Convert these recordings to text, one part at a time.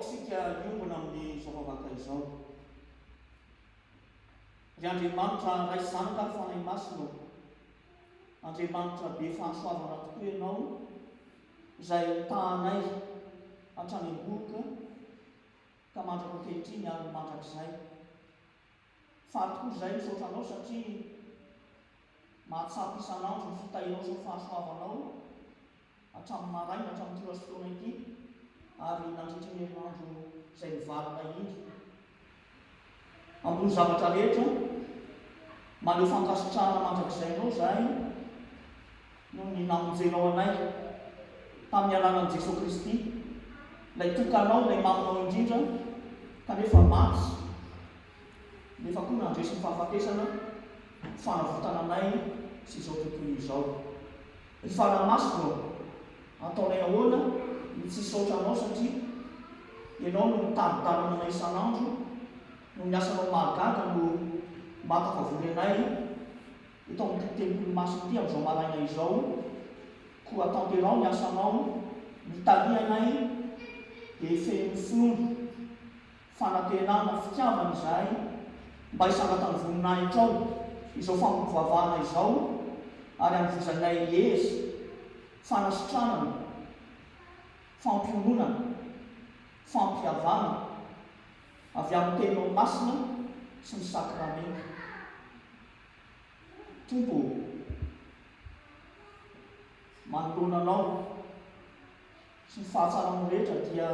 isika iombona amin'ny zavavaka izao. Ry Andriamanitra ray zanaka ary fanahy masina, Andriamanitra be fahasoavana tokoa ianao, izay tahanay hatrany am-boloka ka mandraka ankehitriny ary mandrakizay. Faly tokoa izay misaotra anao satria mahatsapy isan'andro ny fitahinao sy ny fahasoavanao hatramin'ny maraina hatramin'ny tora sy fotoana ity, ary nandritra ny herinandro izay mivalona iny. Ambony zavatra rehetra maneho fankasitrahana mandrakizay anao izahay noho ny namonjenao anay tamin'ny alalan'i Jesosy Kristy, ilay tokanao, ilay maminao indrindra kanefa maty, nefa koa nandresy ny fahafatesana fanavotana anay sy izao tontolo izao. Ny fanamasina ataonay ahoana ny tsy saotra anao satria ianao no mitady-dalana anay isan'andro, no ny asanao mahagaga no mampafavory anay eto amin'ny tempolo masina ity amin'izao maraina izao. Koa atanterao ny asanao, mitalia anay dia feno finoana, fanantenana, fitiavana izahay mba hisangatany voninahitrao izao fampivoavahana izao, ary amivozanay hery, fanasitranana, fampiononana, fampiavana avy amin'ny teninao masina sy ny sakramenta. Tompo, manoloana anao sy ny fahatsarano rehetra dia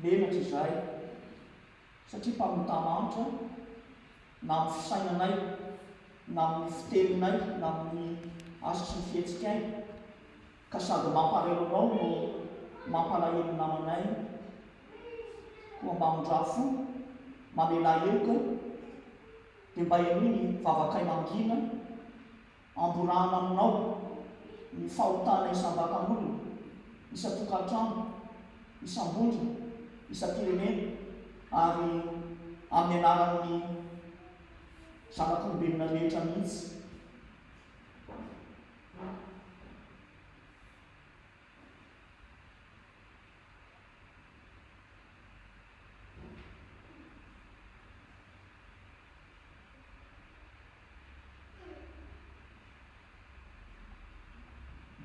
menatra izahay, satria mpamintamanitra na amin'ny fisainanay, na amin'ny fiteninay, na amin'ny asa sy ny fihetsikainy, ka sady mamparelo anao no mampalahelo namanay, koa mba mondrafo mamela heloka dia mba enoy ny vavakay mangina amborahana aminao ny fahotana isam-batan'olona, isa-tokantrano, isam-bondrona, isa-pirenena, ary amin'ny anaran'ny zanak'olombelona rehetra mihitsy.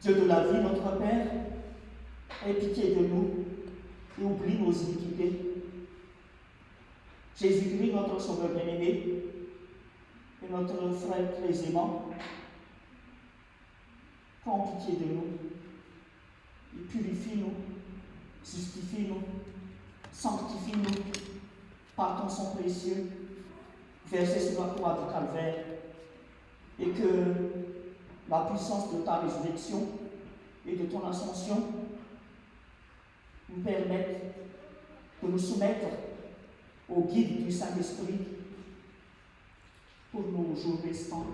Dieu de la vie, notre Père, aie pitié de nous et oublie nos iniquités. Jésus-Christ, notre Sauveur bien-aimé, et notre frère très aimant, prends pitié de nous et purifie-nous, justifie-nous, sanctifie-nous par ton sang précieux versé sur la croix du Calvaire, et que la puissance de ta résurrection et de ton ascension nous permette de nous soumettre au guide du Saint-Esprit pour nos jours restants.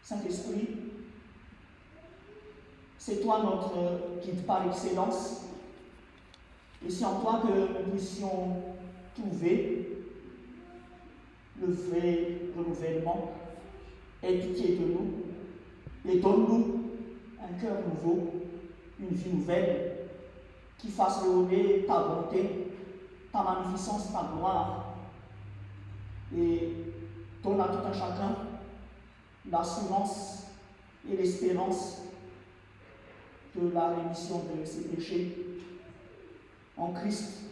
Saint-Esprit, c'est toi notre guide par excellence, et c'est en toi que nous puissions trouver le vrai renouvellement. Aie pitié de nous et donne-nous un cœur nouveau, une vie nouvelle, qui fasse rayonner ta bonté, ta magnificence, ta gloire, et donne à tout un chacun l'assurance et l'espérance de la rémission de ses péchés en Christ,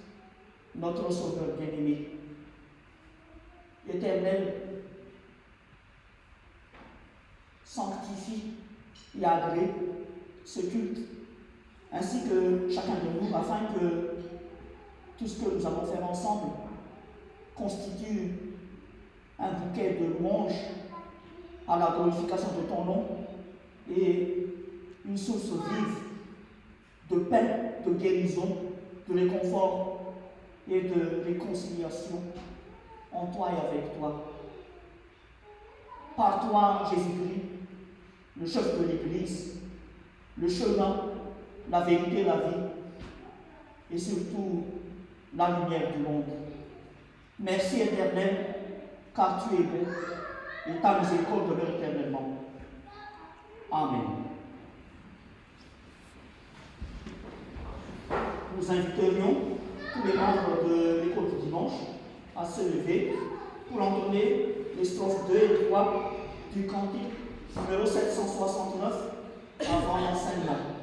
notre Sauveur bien-aimé. Éternel, sanctifie et agrée ce culte, ainsi que chacun de nous, afin que tout ce que nous allons faire ensemble constitue un bouquet de louanges à la glorification de ton nom et une source vive de paix, de guérison, de réconfort et de réconciliation en toi et avec toi. Par toi, Jésus-Christ, le chef de l'Église, le chemin, la vérité, la vie, et surtout la lumière du monde. Merci éternel, car tu es bon, et ta miséricorde demeure éternellement. Amen. nous inviterions tous les membres de l'école du dimanche à se lever pour entonner les strophes 2 et 3 du cantique numéro 769 avant l'enseignement.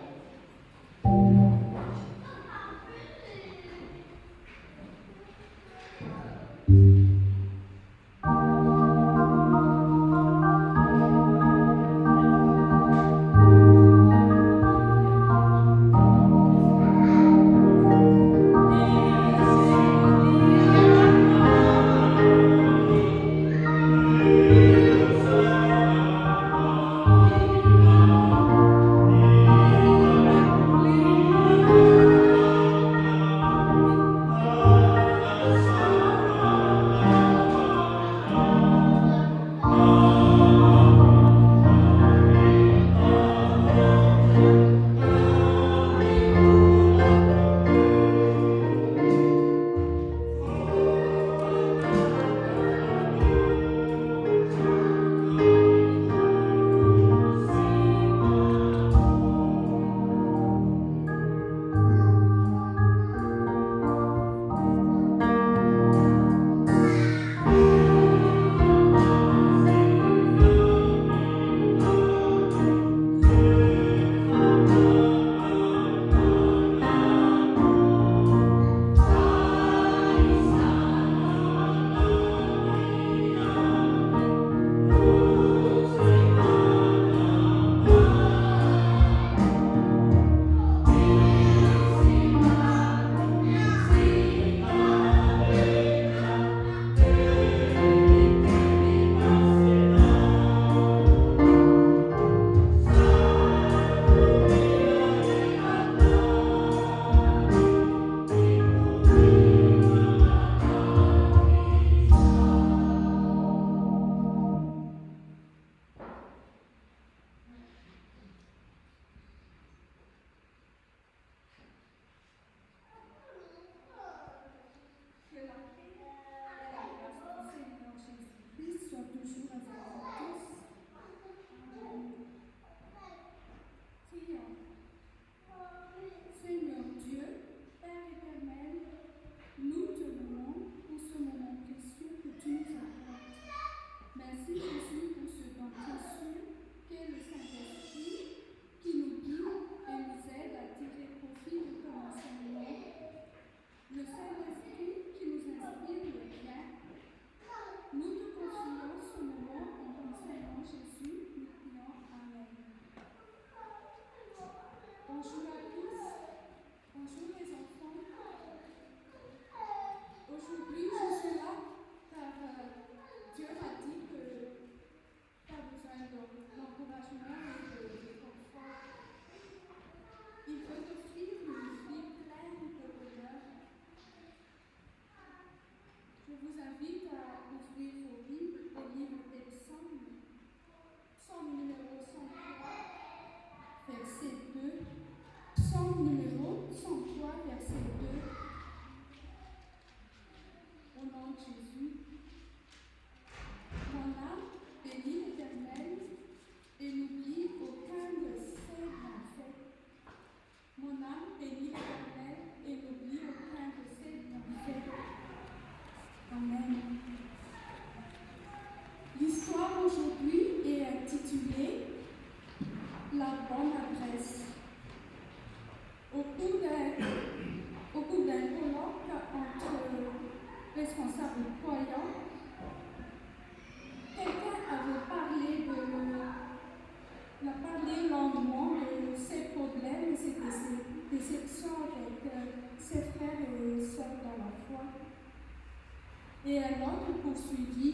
Et alors, poursuivi,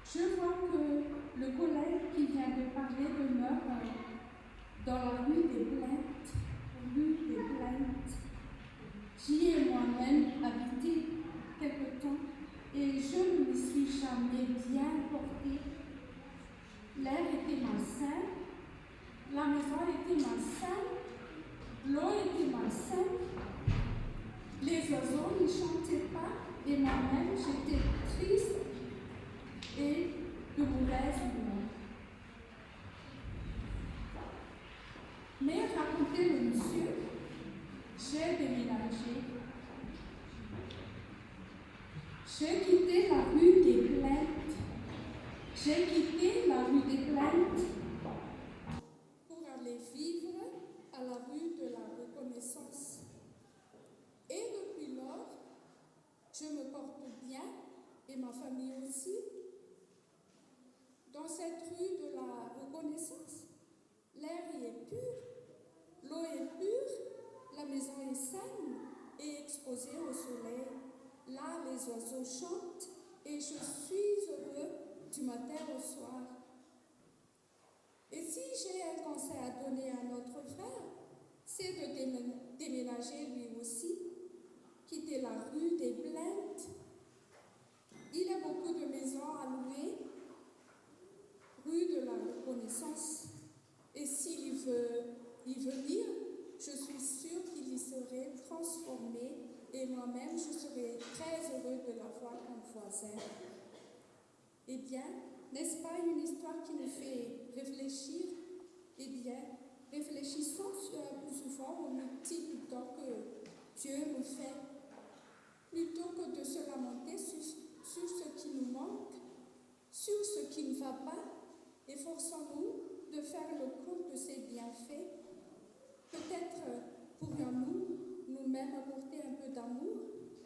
je vois que le collègue qui vient de parler demeure dans la rue des Plaintes. J'y ai moi-même habité quelque temps et je ne m'y suis jamais bien portée. L'air était malsain, la maison était malsaine, l'eau était malsaine, les oiseaux ne chantaient pas et moi-même j'étais triste et de mauvaise humeur. Mais racontait le monsieur, J'ai déménagé. J'ai quitté la rue des Plaintes. J'ai quitté la rue des Plaintes pour aller vivre à la rue de la Reconnaissance. Et depuis lors, je me porte bien, et ma famille aussi. Dans cette rue de la Reconnaissance, l'air y est pur, l'eau est pure, la maison est saine et exposée au soleil. Là, les oiseaux chantent et je suis heureux du matin au soir. Et si j'ai un conseil à donner à notre frère, c'est de déménager lui aussi, quitter la rue des Plaintes. Il y a beaucoup de maisons à louer, rue de la Reconnaissance. Et s'il veut y venir, je suis sûre qu'il y serait transformé et moi-même, je serais très heureux de l'avoir comme voisin. Eh bien, n'est-ce pas une histoire qui nous fait réfléchir? Eh bien, réfléchissons plus souvent aux multiples dons que Dieu nous fait, plutôt que de se lamenter sur ce qui nous manque, sur ce qui ne va pas. Efforçons-nous de faire le compte de ses bienfaits. Peut-être pourrions-nous nous-mêmes apporter un peu d'amour,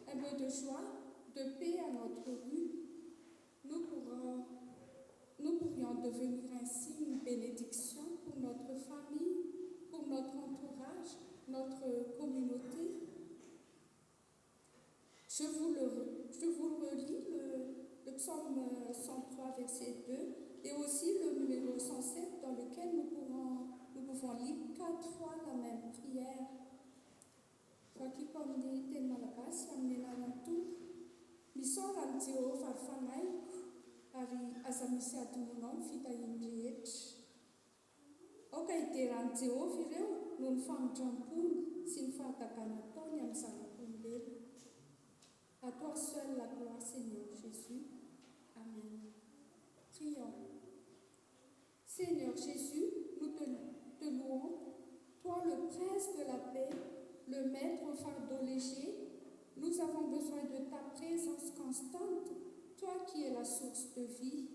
un peu de joie, de paix à notre rue. Nous pourrions devenir ainsi une bénédiction pour notre famille, pour notre entourage, notre communauté. Je vous relis le psaume 103, verset 2, et aussi le numéro 107, dans lequel nous pouvons lire 4 fois la même prière. Fakipamni ten malakas amnenarantu misoranjeo farfanaik ari azamisy adomonao fitahiany rehetra. Aoka iteranjeo ireo no ny famindram-pony sy ny fahatagana ataony amin'ny zanak'olombelona. À toi seul la gloire, Seigneur Jésus. Amen. Prions. Seigneur Jésus, nous te louons, toi le prince de la paix, le maître au fardeau léger. Nous avons besoin de ta présence constante, toi qui es la source de vie.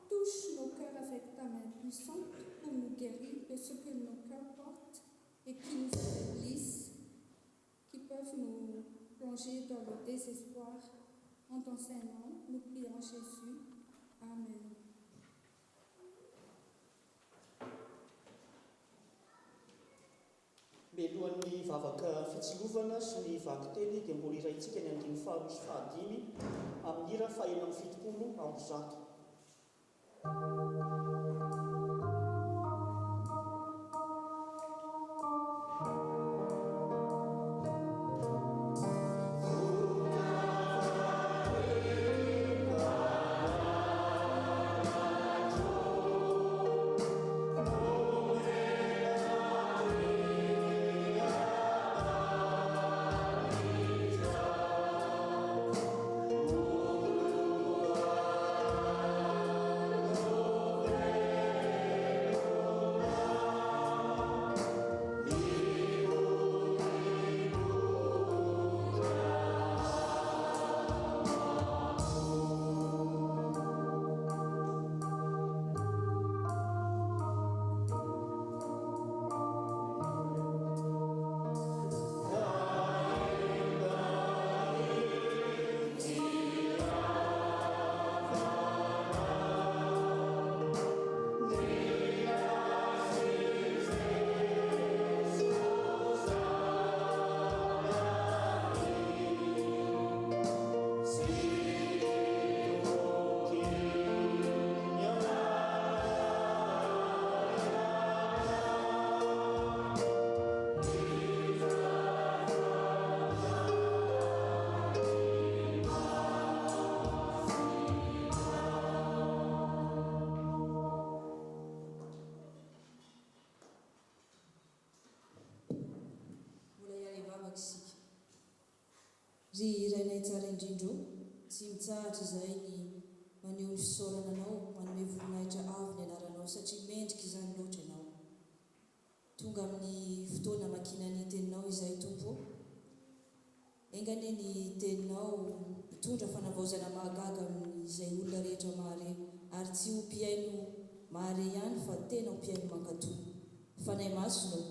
Touche nos cœurs avec ta main puissante pour nous guérir de ce que nos cœurs portent et qui nous affaiblissent, qui peuvent nous plonger dans le désespoir. En ton saint nom, nous prions Jésus. Amen. Melohan'ny vavaka fitsilovana sy ny vaky teny dia mbola iraintsika ny andiny faharoa sy fahadimy amin'ny hira fahaenina amin'ny fitopolo amby zato. ry irainay tsara indrindro tsy mitsahatra izay ny maneho ny fisaorana anao manome voninahitra avo ny anaranao satria mendrika izany loatra ianao tonga amin'ny fotoana makina ny teninao izay tompo. Engany ny teninao mitondra fanavaozana mahagaga amin'izay olona rehetra mahare, ary tsy ho mpiaino mahare ihany fa tena ho mpiaino mankatò. Fanahy masonao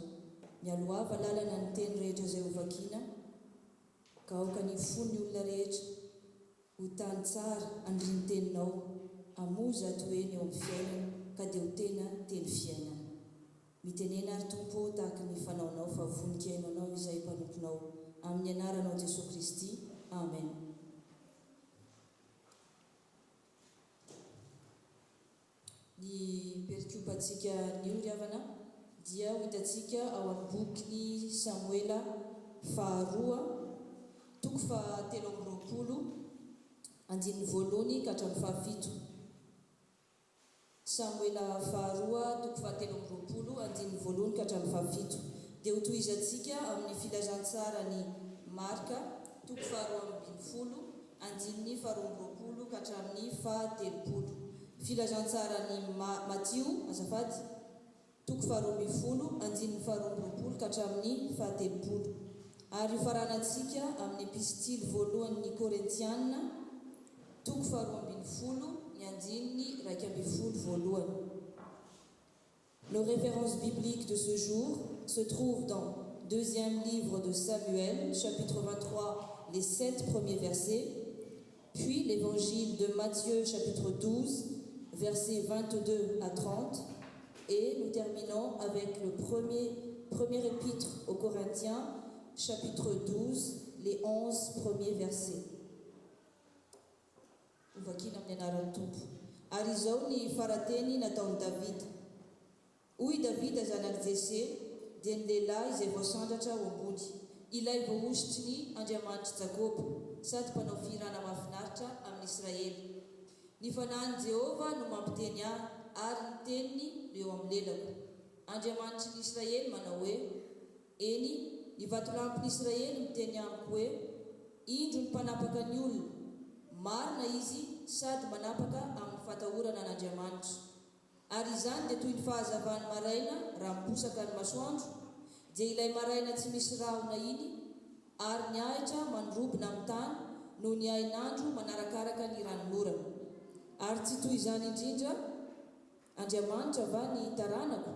mialoava lalana ny teny rehetra izay ho vakiana, ka aoka ny fony olona rehetra ho tany tsara andriny teninao, hamoza atoeny eo amin'ny fiainana ka dia ho tena teny fiainana. Mitenena ary tompo tahaka ny fanaonao fa voninkaino anao izay mpanomponao, amin'ny anaranao Jesosy Kristy. Amen. Ny perikopantsika nio ry havana dia ho hitantsika ao amin'ny boky Samuela faharoa toko fahatelo amby roapolo andininy voalohany ka hatramin'ny fahafito. Samuela faharoa toko fahatelo amby roapolo andininy voalohany ka hatramin'ny fahafito. Dia ho tohizantsika amin'ny filazantsara ny Marka toko faharoa ambin'ny folo andininy faharoa amby roapolo ka hatramin'ny fahatelopolo. Filazantsara ny Matio azafady toko faharoa ambin'ny folo andininy faharoa amby roapolo ka hatramin'ny fahatelopolo. Ary faranantsika amin'ny epistily voalohan'ny Korentiana toko faharoa ambin'ny folo ny andininy raika ambin'ny folo voalohany. Nos références bibliques de ce jour se trouvent dans deuxième livre de Samuel, chapitre 23, les 7 premiers versets, puis l'évangile de Matthieu, chapitre 12, versets 22 à 30, et nous terminons avec le premier épître aux Corinthiens, chapitre 12, les 11 premiers versets. Ary izao ny farateny nataon'i Davida. Hoy Davida zanak Jese dia ny lehilahy izay voasandratra ao ambony, ilay voahositry ny Andriamanitra Jakoba, sady mpanao firana mahafinaritra amin'ny Israely. Ny fanahin'i Jehova no mampiteny ahy, ary ny teniny eo amin'ny lelako. Andriamanitry ny Israely manao hoe, eny, ny vatolampin'i Israely miteny amiko hoe, indro ny mpanapaka ny olona, marina izy sady manapaka amin'ny fatahorana an'Andriamanitra. Ary izany dia toy ny fahazavany maraina raha miposaka ny masoandro, dia ilay maraina tsy misy rahona iny, ary ny ahitra mandrobona amin'ny tany no ny hain'andro manarakaraka ny ranomorana. Ary tsy toy izany indrindra Andriamanitra va ny taranako,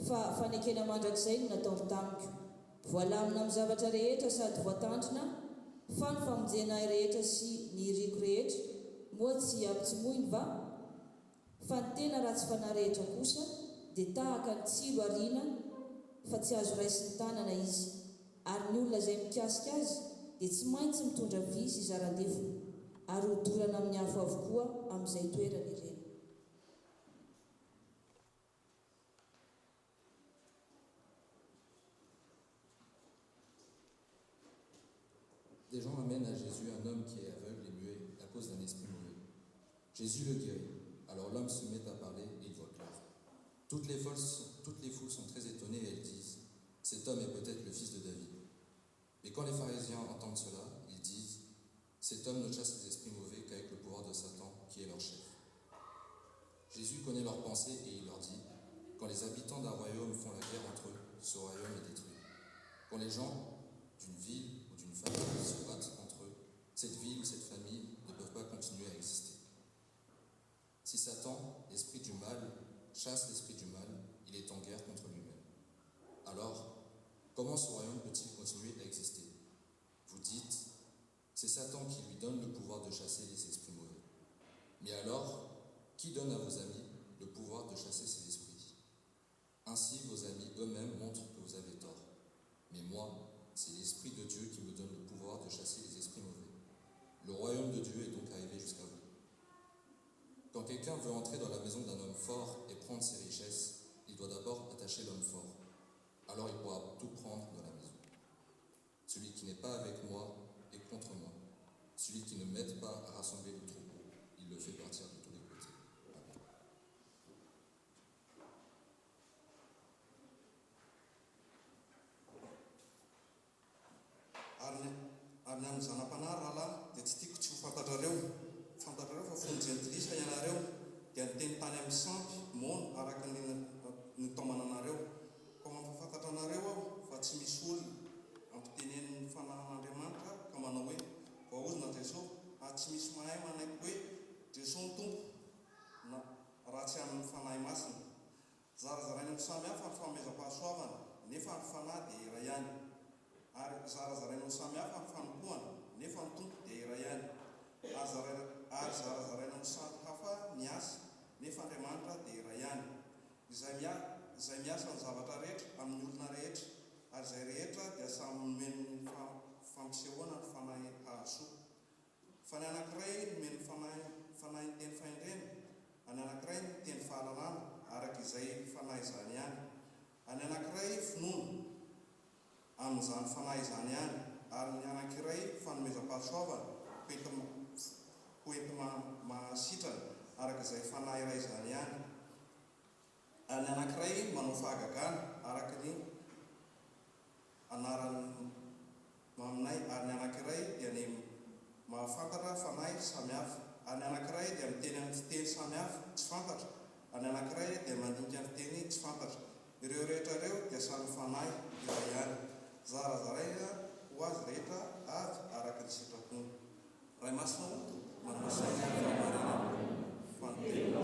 fa fanekena mandrakizay no nataony tamiko. Voalamina amin'ny zavatra rehetra sady voatandrina, fa ny famonjena ahy rehetra sy ny riko rehetra, moa tsy ampitsimoiny va? Fa ny tena ratsy fanahy rehetra kosa dia tahaka ny tsilo ariana, fa tsy azo raisy ny tanana izy. Ary ny olona izay mikasika azy dia tsy maintsy mitondra vy sy zaran-defony, ary hodorana amin'ny afo avokoa amin'izay toerana ireny. Des gens amènent à Jésus un homme qui est aveugle et muet à cause d'un esprit mauvais. Jésus le guérit. Alors l'homme se met à parler et il voit clair. Toutes les foules sont très étonnées et elles disent « Cet homme est peut-être le fils de David ». Mais quand les pharisiens entendent cela, ils disent « Cet homme ne chasse les esprits mauvais qu'avec le pouvoir de Satan, qui est leur chef ». Jésus connaît leurs pensées et il leur dit « Quand les habitants d'un royaume font la guerre entre eux, ce royaume est détruit. Quand les gens d'une ville ou d'une famille se battent entre eux, cette ville ou cette famille ne peuvent pas continuer à exister. Si Satan, l'esprit du mal, chasse l'esprit du mal, il est en guerre contre lui-même. Alors, comment ce royaume peut-il continuer à exister? Vous dites, c'est Satan qui lui donne le pouvoir de chasser les esprits mauvais. Mais alors, qui donne à vos amis le pouvoir de chasser ces esprits? Ainsi, vos amis eux-mêmes montrent que vous avez tort. Mais moi, c'est l'Esprit de Dieu qui me donne le pouvoir de chasser les esprits mauvais. Le royaume de Dieu est donc arrivé jusqu'à vous. Quand quelqu'un veut entrer dans la maison d'un homme fort et prendre ses richesses, il doit d'abord attacher l'homme fort. Alors il pourra tout prendre dans la maison. Celui qui n'est pas avec moi est contre moi. Celui qui ne m'aide pas à rassembler le troupeau, il le fait partir de tous les côtés. Ary ny amin'ny zanam-panahy rahalahy dia tsy tiako tsy ho fantatrareo fa fony jentilisa ianareo dia ny teny tany amin'ny sampy mono araka ny tao mananareo. Fa mampafantatra anareo aho fa tsy misy olona ampitenen'ny fananan'Andriamanitra ka manao hoe vahaozina Jesosy tsy misy mahay manaiky hoe Jesosy ny tompo na raha tsy amin'ny fanahy masina. Zarazaraina ny samihafa ny fanomezam-pahasoavana nefa ny fanahy dia iray ihany, ary zarazaraina ny samihafa ny fanompohana nefa ny tompo dia iray ihany, ary zarazaraina ny samihafa ny asa nefa Andriamanitra dia iray ihany, izay miasa ny zavatra rehetra amin'ny olona rehetra, ary izay rehetra dia samy nomeny fampisehoana ny fanahy hahasoa. Fa ny anankiray nomeny fanahy ny teny fahendrena, any anankiray ny teny fahalalana araka izay fanahy izany ihany, any anankiray finoana amin'izany fanahy izany ihany, ary ny anankiray fanomezam-pahasoavana poenty mahasitrana araka izay fanahy iray izany ihany, any anankiray manao fahagagana araka ny anarany maminay, ary ny anankiray dia ny mahafantatra fanahy samihafa, any anankiray dia miteny amin'ny fiteny samihafa tsy fantatra, any anankiray dia mandinika ny fiteny tsy fantatra. Ireo rehetra ireo dia samy fanahy iray ihany, zarazaraina ho azy rehetra avy araka ny sitrapony. Ray masina manomasaina famarina fanontena.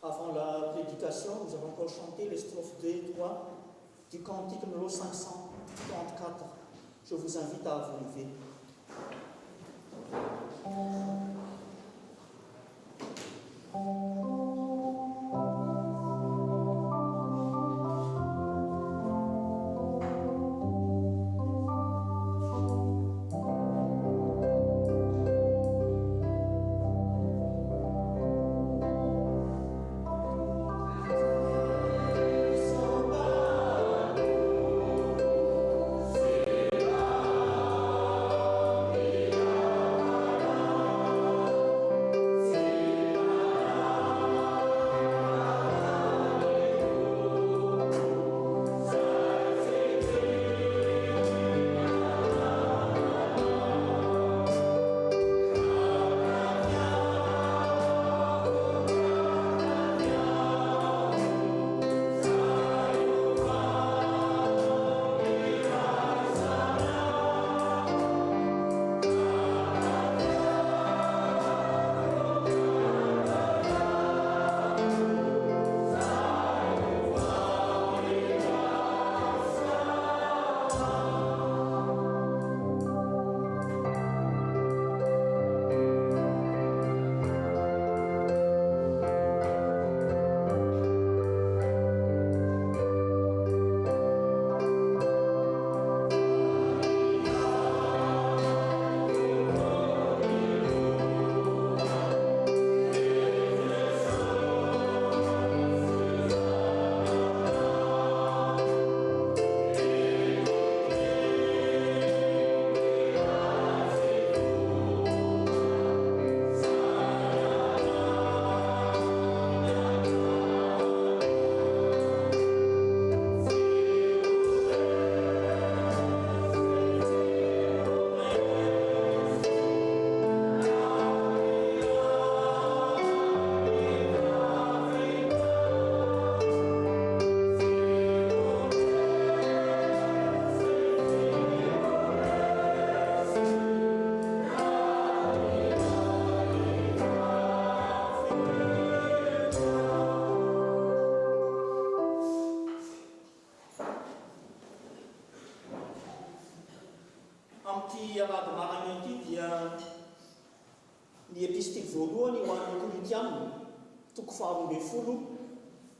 Avant la prédication, nous avons encore chanté les strophes 2 et 3 du cantique numéro 534. Je vous invite à vous lever. Ny epistika voalohany ho an'ny Korintianina, toko 12,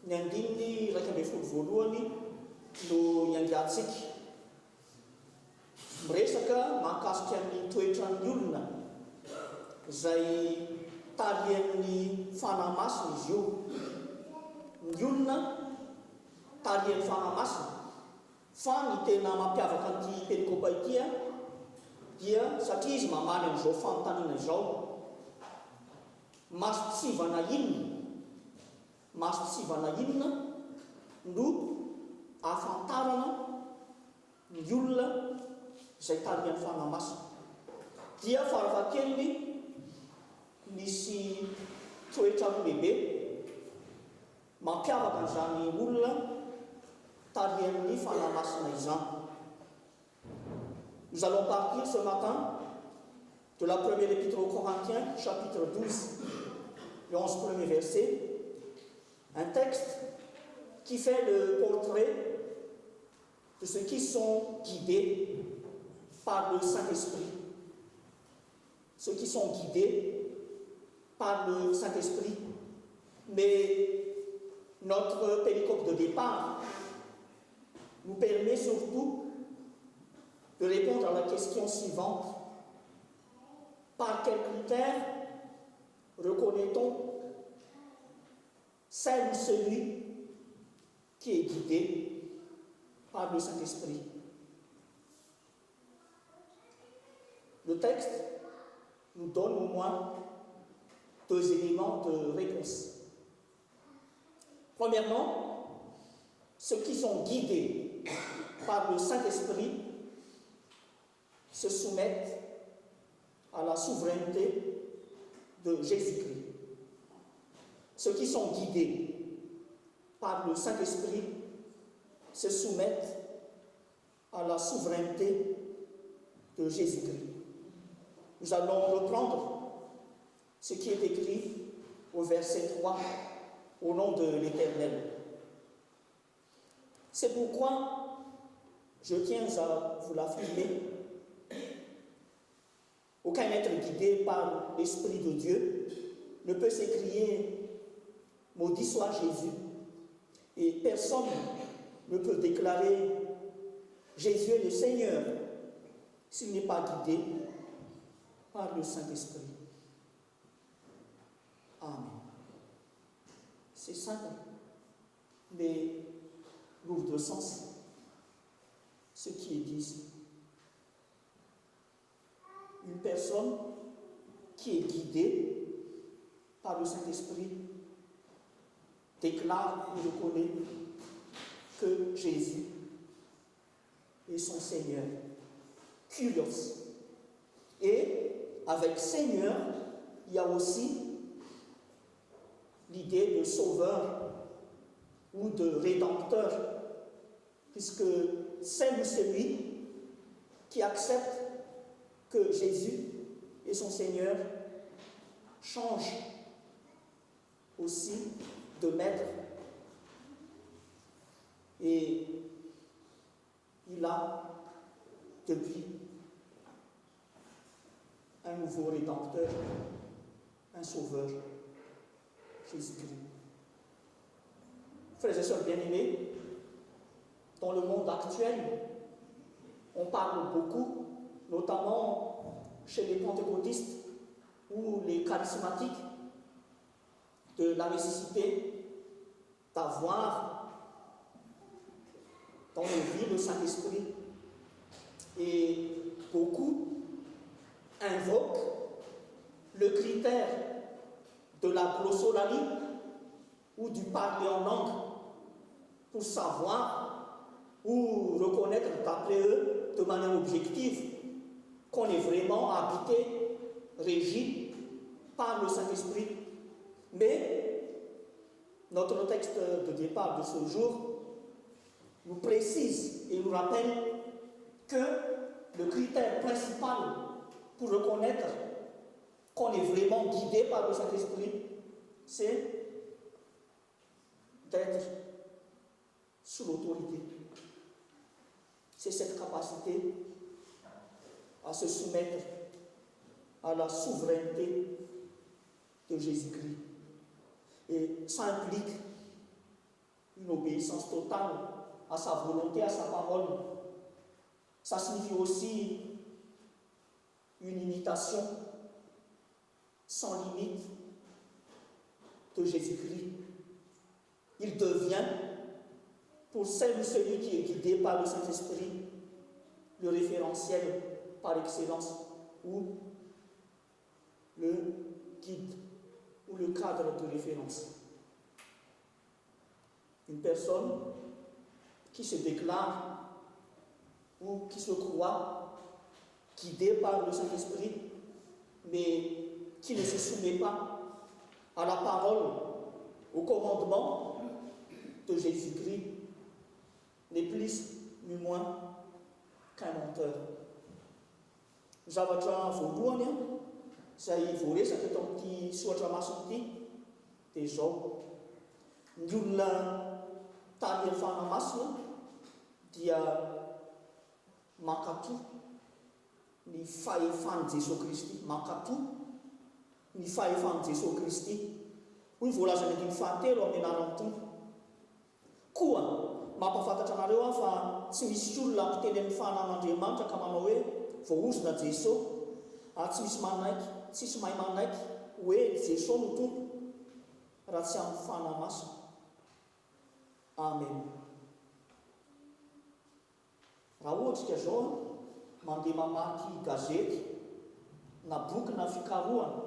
ny andininy 12 voalohany no iangatsika. Miresaka mahakasika ny toetran'ny olona izay talian'ny fanahy masina izy io. Ny olona talian'ny fanahy masina, fa ny tena mampiavaka an'ity perikopa ity dia satria izy mamaly amin'izao fanontaniana izao, masitsivana inona no ahafantarana ny olona izay talian'ny fanahy masina. Dia farafahakeliny misy toetra lehibe mampiavaka an'izany olona tary amin'ny fanahy-masina izany. Nous allons partir ce matin de la première épître aux Corinthiens, chapitre 12, les 11 premiers versets, un texte qui fait le portrait de ceux qui sont guidés par le Saint-Esprit. Ceux qui sont guidés par le Saint-Esprit. Mais notre péricope de départ nous permet surtout de répondre à la question suivante. Par quels critères reconnaît-on celle ou celui qui est guidé par le Saint-Esprit? Le texte nous donne au moins 2 éléments de réponse. Premièrement, ceux qui sont guidés par le Saint-Esprit se soumettent à la souveraineté de Jésus-Christ. Ceux qui sont guidés par le Saint-Esprit se soumettent à la souveraineté de Jésus-Christ. Nous allons reprendre ce qui est écrit au verset 3, au nom de l'Éternel. C'est pourquoi je tiens à vous l'affirmer. Aucun être guidé par l'Esprit de Dieu ne peut s'écrier « Maudit soit Jésus » et personne ne peut déclarer « Jésus est le Seigneur » s'il n'est pas guidé par le Saint-Esprit. Amen. C'est simple, mais lourd de sens, ce qui est dit ici. Une personne qui est guidée par le Saint-Esprit déclare et reconnaît que Jésus est son Seigneur. Curios. Et avec Seigneur, il y a aussi l'idée de sauveur ou de rédempteur, puisque c'est celui qui accepte que Jésus et son Seigneur change aussi de maître. Et il a depuis un nouveau rédempteur, un sauveur, Jésus-Christ. Frères et sœurs bien-aimés, dans le monde actuel, on parle beaucoup, notamment chez les pentecôtistes ou les charismatiques, de la nécessité d'avoir dans nos vies le Saint-Esprit. Et beaucoup invoquent le critère de la glossolalie ou du parler en langue pour savoir ou reconnaître d'après eux de manière objective qu'on est vraiment habité, régi par le Saint-Esprit. Mais notre texte de départ de ce jour nous précise et nous rappelle que le critère principal pour reconnaître qu'on est vraiment guidé par le Saint-Esprit, c'est d'être sous l'autorité. C'est cette capacité à se soumettre à la souveraineté de Jésus-Christ. Et ça implique une obéissance totale à sa volonté, à sa parole. Ça signifie aussi une imitation sans limite de Jésus-Christ. Il devient, pour celle ou celui qui est guidé par le Saint-Esprit, le référentiel par excellence ou le guide ou le cadre de référence. Une personne qui se déclare ou qui se croit guidée par le Saint-Esprit, mais qui ne se soumet pas à la parole, au commandement de Jésus-Christ n'est plus ni moins qu'un menteur. Zavatra voalohany izay voaresaka eto amin'ity soratra masina ity dia izao: ny olona tany amin'ny fanamasina dia mankatoa ny fahefan'i Jesosy Kristy, mankatoa ny fahefan'i Jesosy Kristy. Hoy voalaza ny andiny fahatelo amin'ny anaran'ny Tompo. Koa mampafantatra anareo aho fa tsy misy olona ampiteny amin'ny fahanan'Andriamanitra ka manao hoe voaozona Jesosy, ary tsy misy manaiky, tsisy mahay manaiky hoe Jesosy no Tompo raha tsy amin'ny fanamasina. Amen. Raha ohatrika zao mandeha mamaky gazety na boky na fikarohana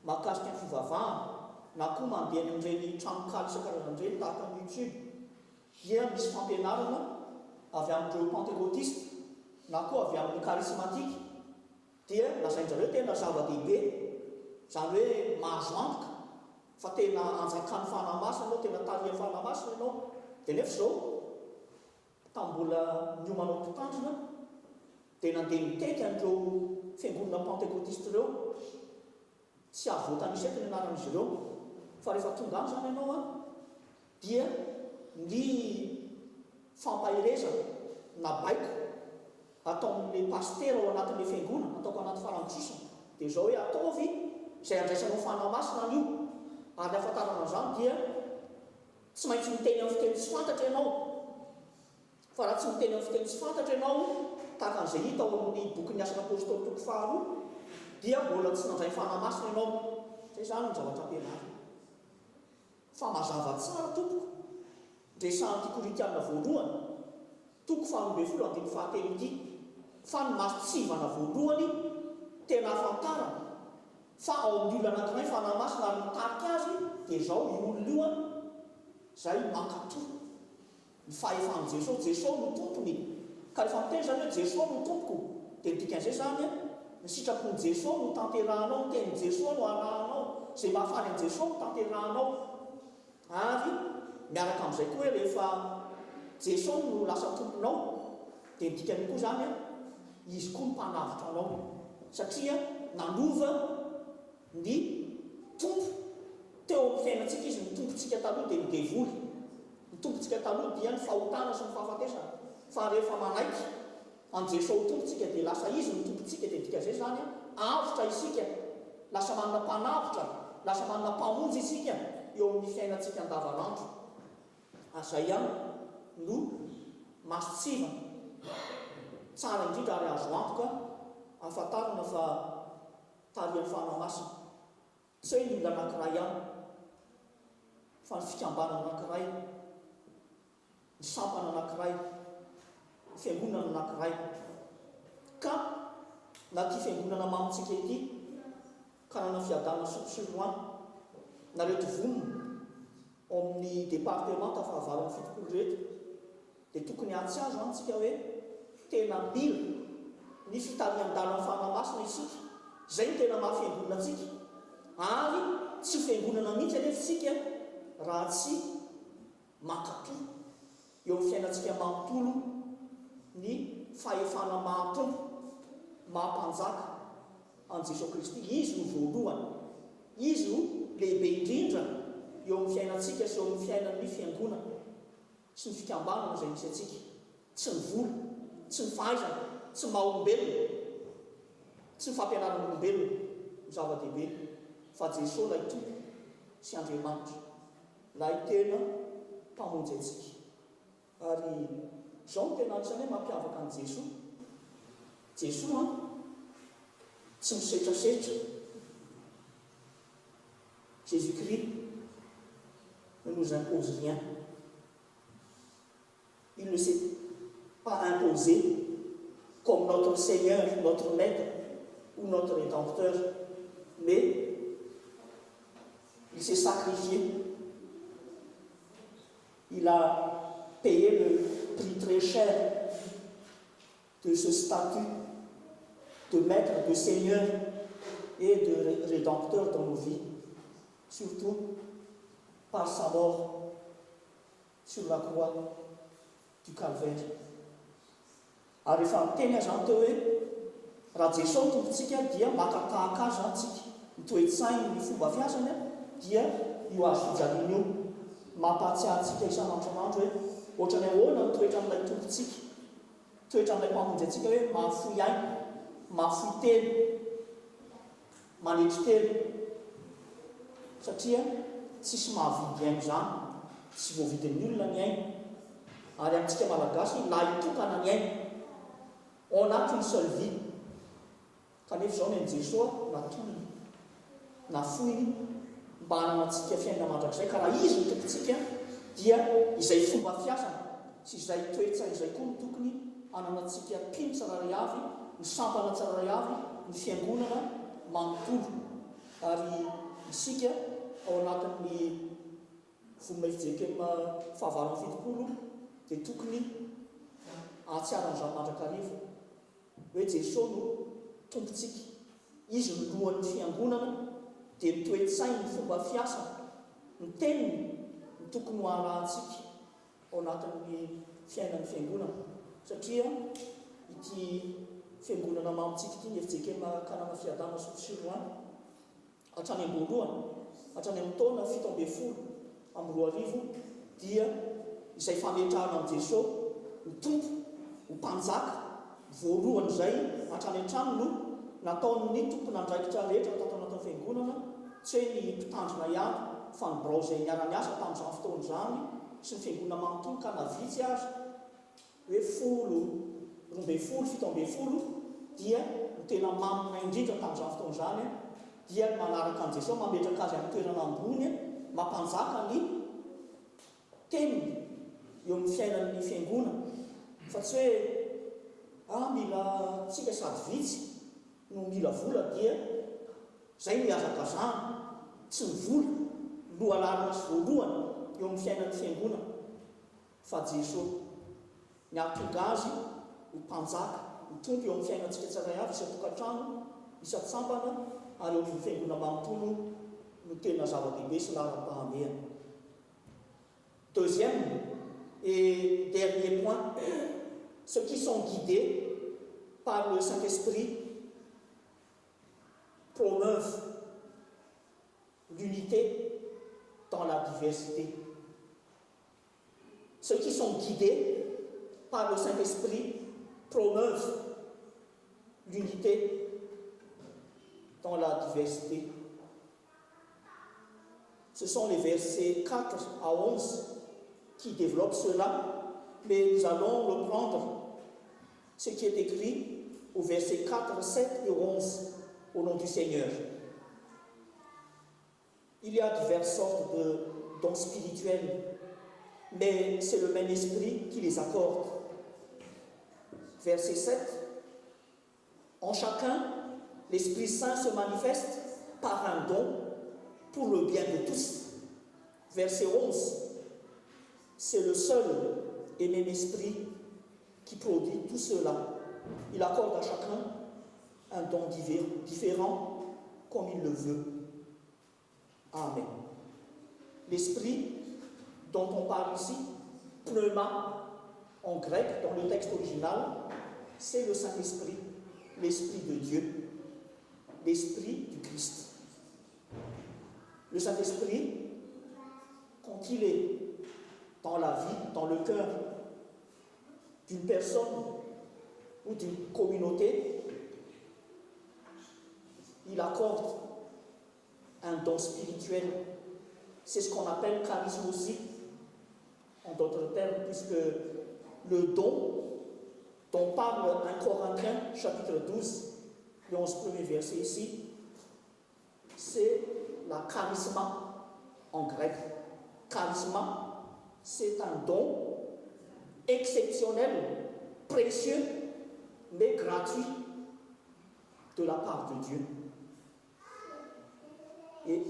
mahakasika ny fivavahana, na koa mandeha any amin'ireny tranokala isan-karazany tahaka ny YouTube, dia misy fampianarana avy amin'ireo pentecôtiste na koa avy amin'ny charismatique, dia lazain'izareo tena zava-dehibe, izany hoe mahazo antoka fa tena anjakany fanamasina ianao, tena tarihan'ny fanamasina ianao. Dia nefa izao tambola niomanao mpitandrina dia nandeha nitety an'ireo fiangonana pentecôtiste ireo, tsy avoatanisa eto ny anaran'izy ireo, fa rehefa tonga any zany ianao dia ny fampahirezana na baiko ataon'ilay pastera ao anatin'ilay fiangonana, ataoko anaty farantsosana, dia izao hoe ataovy izay andraisanao fanamasina an'io, ary ny ahafantarana an'izany dia tsy maintsy miteny amin'ny fiteny tsy fantatra ianao, fa raha tsy miteny amin'ny fiteny tsy fantatra ianao tahaka an'izay hita ao amin'ny bokin'ny Asan'ny Apôstôly toko faharoa, dia mbola tsy nandray fanamasina ianao. Zay zany ny zavatra ampianarina. Fa mazava tsara tompoko resahan'ity Korintianina voalohany toko 12:7 ity, fa ny masitsivana voalohany tena afantarana fa ao amin'ny olona anankiray fanamasina ary mitarika azy dia izao io olona io izay mankatoa ny fahefan'i Jesosy. Jesosy no tompony, ka rehefa miteny zany hoe Jesosy no tompoko dia ny dikan'izay zany ny sitrapon'i Jesosy no tanterahanao, ny tenin'i Jesosy no arahanao, izay mahafaly an'i Jesosy no tanterahanao. Ary miaraka amin'izay koa hoe rehefa Jesosy no lasa tomponao dia ny dikany koa zany izy koa no mpanavitra anao, satria nanova ny tompo teo amin'ny fiainantsika. Izy ny tompontsika taloha dia ny devoly, ny tompontsika taloha dia ny fahotana sy ny fahafatesana, fa rehefa manaiky an Jesosy tompontsika dia lasa izy ny tompontsika. Dia dikan'izay zany avotra isika, lasa manana mpanavitra, lasa manana mpamonjy isika eo amin'ny fiainantsika andavanandro. Azay ihany no masitsivana tsara indrindra ary azo antoka ahafantarana fa tarihan'ny fanamasina. Tsy hoe ny olona anankiray ihany, fa ny fikambanana anankiray, ny sampana anankiray, ny fiangonana anankiray. Ka na ty fiangonana mamontsika ity ka nana fiadanana sopisoloany nareo tovonina ao amin'ny departemanta fahavalon'ny fitokolo rehetra, dia tokony atsy azo antsika hoe tena mila ny fitarihan-dalana fanamasina isika. Zay ny tena mahafiangonana antsika, ary tsy fiangonana mihitsy anefa isika raha tsy mankatoa eo amin'ny fiainantsika manontolo ny fahefana mahatompo, mahampanjaka an Jesosy Kristy. Izy no voalohany, izy no lehibe indrindra eo amin'ny fiainantsika sy eo amin'ny fiainan'ny fiangonana sy ny fikambanana izay misy atsika. Tsy ny vola, tsy ny fahaizana, tsy ny maha-olombelona, tsy ny fampianaran'olombelona ny zava-dehibe, fa Jesosy ilay tompo sy Andriamanitra, ilay tena mpamonjy atsika. Ary izao no tena anisany hoe mampiavaka an'i Jesosy. Jesosy tsy misetrasetra. Jésus-Christ ne nous impose rien. Il ne s'est pas imposé comme notre Seigneur, notre Maître ou notre Rédempteur, mais il s'est sacrifié. Il a payé le prix très cher de ce statut de Maître, de Seigneur et de Rédempteur dans nos vies, surtout par sa mort sur la croix du calvaire. Ary rehefa miteny azy zany teo hoe raha Jesosy tompontsika dia makatahaka azy antsika. Ny toe-tsainy ny fomba fiasany dia io azo fijaliana io mampahatsiahy antsika isan'androandro hoe ohatran'ny ahoana ny toetra amin'ilay tompontsika, toetra amin'ilay mpamonjy antsika hoe mahafoy aina, mahafoy telo, manetry telo, satria tsisy mahavidy aina zany, tsy voavidin'ny olona ny aina. Ary amintsika malagasy na hitokana ny aina ao anatin'ny seule vie. Kanefa izao ny Jesosy natony nafoiny mba hananantsika fiainana mandrakizay, ka raha izy ny tompontsika dia izay fomba fiasana sy izay toetsa izay koa no tokony hananantsika pino tsiraray avy, ny sampana tsiraray avy, ny fiangonana manontolo. Ary isika ao anatin'ny volana Efeziekely fahavalo amby fitopolo dia tokony ahatsiarana izany mandrakariva hoe Jesosy no tompontsika, izy no lohan'ny fiangonana, dia ny toe-tsainy ny fomba fiasana, ny teniny ny tokony ho arahantsika ao anatin'ny fiainan'ny fiangonana. Satria ity fiangonana mamontsika ity ny Efeziekely kanana fiadana sotro hatrany am-boalohany, hatrany amin'ny taona 17 amby 2000 dia izay fametrahana amin'ny Jesosy ho tompo, ho mpanjaka voalohany izay hatrany an-trano no nataon'ny tompon'andraikitra rehetra tato anatin'ny fiangonana, tsy hoe ny mpitandrina ihany fa ny birao izay niara-niasa tamin'izany fotoana izany sy ny fiangonana manontolo ka navitsy azy hoe 17 dia ny tena mamina indrindra tamin'izany fotoana izany dia manaraka an'i Jesosy mametraka azy amin'ny toerana ambony, mampanjaka ny teniny eo amin'ny fiainan'ny fiangonana. Fa tsy hoe mila tsika sady vitsy no mila vola dia zay no hazakazana, tsy ny vola lohalalina sy voalohany eo amin'ny fiainan'ny fiangonana, fa Jesosy ny ahatonga azy ho mpanjaka, ho tompo eo amin'ny fiainantsika tsiraray avy, isa-tokantrano, isa-tsampana, ary eo amin'ny fiangonana manontolo no tena zava-dehibe sy laharam-pahamehana. Deuxième et dernier point, ceux qui sont guidés par le Saint-Esprit promeuvent l'unité dans la diversité. Ceux qui sont guidés par le Saint-Esprit promeuvent l'unité dans la diversité. Ce sont les versets 4 à 11 qui développent cela, mais nous allons reprendre ce qui est écrit au verset 4, 7 et 11 au nom du Seigneur. Il y a diverses sortes de dons spirituels, mais c'est le même esprit qui les accorde. Verset 7. En chacun, l'Esprit Saint se manifeste par un don pour le bien de tous. Verset 11. C'est le seul et même esprit qui produit tout cela. Il accorde à chacun un don différent comme il le veut. Amen. L'esprit dont on parle ici, pneuma en grec, dans le texte original, c'est le Saint-Esprit, l'Esprit de Dieu, l'Esprit du Christ. Le Saint-Esprit, quand il est dans la vie, dans le cœur d'une personne ou d'une communauté, il accorde un don spirituel. C'est ce qu'on appelle charisme aussi, en d'autres termes, puisque le don dont parle 1 Corinthiens, chapitre 12, le 11 premier verset ici, c'est la charisma en grec. Charisma, c'est un don exceptionnel, précieux, mais gratuit de la part de Dieu. Et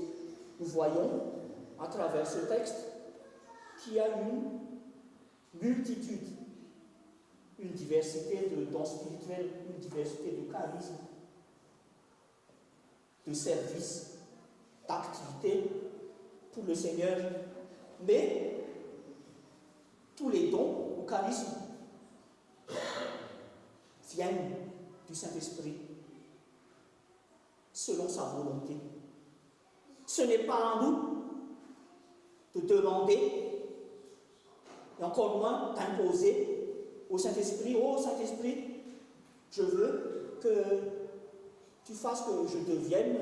nous voyons à travers ce texte qu'il y a une multitude, une diversité de dons spirituels, une diversité de charismes, de services, d'activités pour le Seigneur. Mais tous les dons ou charismes viennent du Saint-Esprit selon sa volonté. Ce n'est pas à nous de demander et encore moins d'imposer au Saint-Esprit: oh Saint-Esprit, je veux que tu fasses que je devienne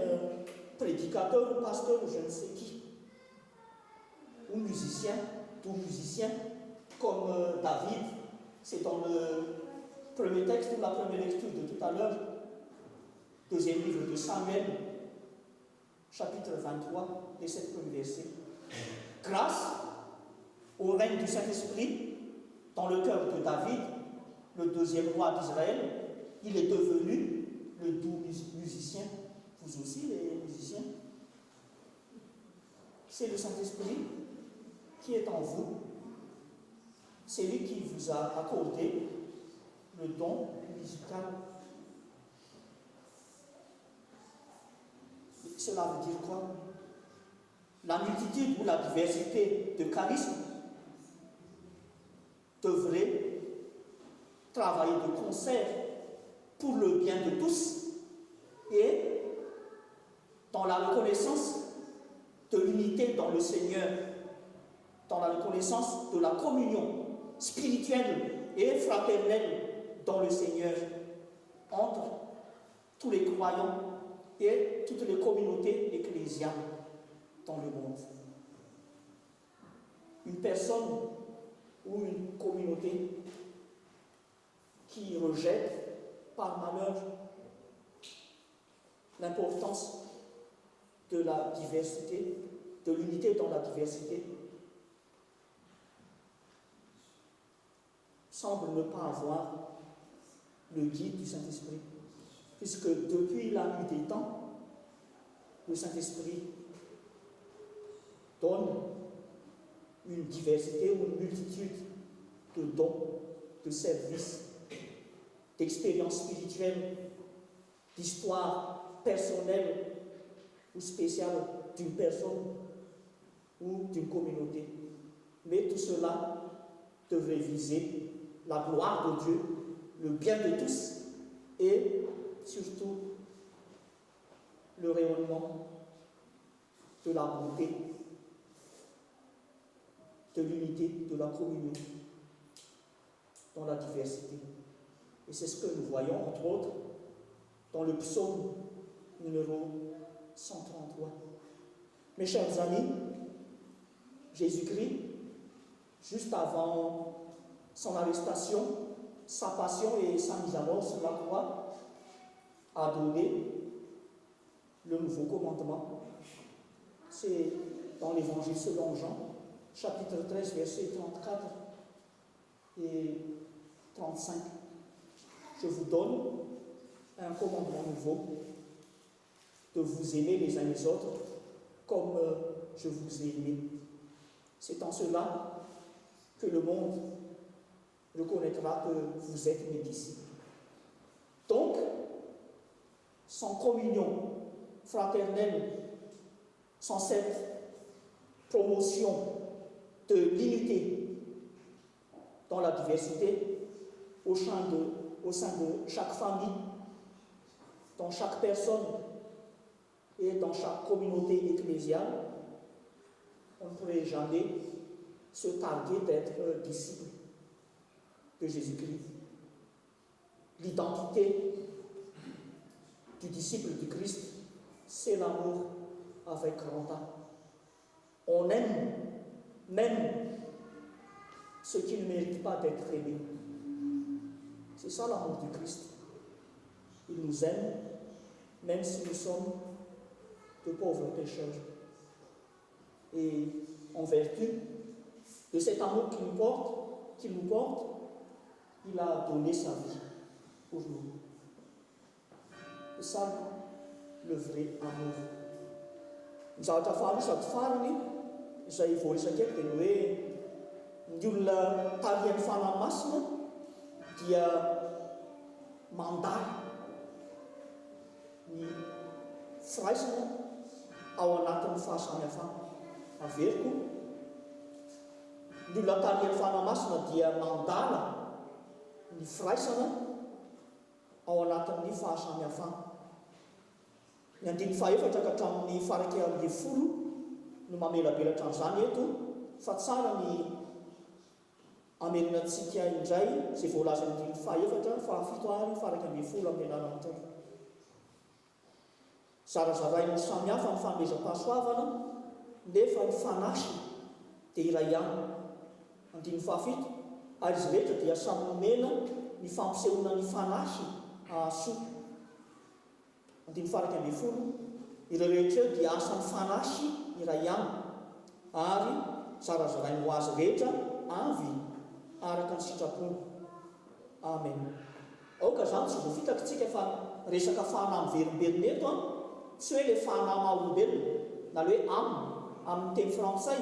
prédicateur ou pasteur ou je ne sais qui, ou musicien, tout musicien, comme David. C'est dans le premier texte ou la première lecture de tout à l'heure, deuxième livre de Samuel, chapitre 23, les 7 premiers versets. Grâce au règne du Saint-Esprit dans le cœur de David, le deuxième roi d'Israël, il est devenu le doux musicien. Vous aussi, les musiciens. C'est le Saint-Esprit qui est en vous. C'est lui qui vous a accordé le don musical. Cela veut dire quoi? La multitude ou la diversité de charismes devrait travailler de concert pour le bien de tous et dans la reconnaissance de l'unité dans le Seigneur, dans la reconnaissance de la communion spirituelle et fraternelle dans le Seigneur entre tous les croyants et toutes les communautés ecclésiales dans le monde. Une personne ou une communauté qui rejette par malheur l'importance de la diversité, de l'unité dans la diversité, semble ne pas avoir le guide du Saint-Esprit, puisque depuis la nuit des temps, le Saint-Esprit donne une diversité ou une multitude de dons, de services, d'expériences spirituelles, d'histoires personnelles ou spéciales d'une personne ou d'une communauté. Mais tout cela devrait viser la gloire de Dieu, le bien de tous et surtout le rayonnement de la bonté, de l'unité, de la communion dans la diversité. Et c'est ce que nous voyons, entre autres, dans le psaume numéro 133. Mes chers amis, Jésus-Christ, juste avant son arrestation, sa passion et sa mise à mort sur la croix, a donné le nouveau commandement. C'est dans l'Évangile selon Jean, chapitre 13, versets 34 et 35. Je vous donne un commandement nouveau, de vous aimer les uns les autres comme je vous ai aimé. C'est en cela que le monde reconnaîtra que vous êtes mes disciples. Donc, sans communion fraternelle, sans cette promotion de l'unité dans la diversité, au sein de chaque famille, dans chaque personne et dans chaque communauté ecclésiale, on ne pourrait jamais se targuer d'être disciple de Jésus-Christ. L'identité du disciple du Christ, c'est l'amour avec grand A. On aime même ceux qui ne méritent pas d'être aimés. C'est ça l'amour du Christ. Il nous aime même si nous sommes de pauvres pécheurs. Et en vertu de cet amour qu'il nous porte, il a donné sa vie pour nous. C'est ça le vrai amour. Ny zavatra faharoa sady farany izay voaresaka eto dia ny hoe ny olona talian'ny fanahy masina dia mandary ny firaisana ao anatin'ny fahasamihafana. Averiko ny olona tarian'ny fanamasina dia mandala ny firaisana ao anatin'ny fahasamihafana. Ny 14 ka hatramin'ny faraka 10 no mamelabelatra an'izany eto, fa tsara ny amelinantsika indray izay voalaza ny 17 fahafito faraka 10 amin'ny alalan'ny Tompo. Zarazarain'ny samihafa ny fanomezam-pahasoavana, nefa ny fanasy dia iray ihany. 17 ary izy rehetra dia samy nomena ny fampisehoana ny fanasy ahasoa. 10 ireo rehetra eo dia asan'ny fanasy iray ihany, ary zarazarainy ho azy rehetra avy araka ny sitrapony. Amen. Aoka zany tsy voafitaka tsika fa resaka fanahy miverimbelona eto, tsy hoe le fanahy maha-olombelona na le hoe amin'ny teny frantsay,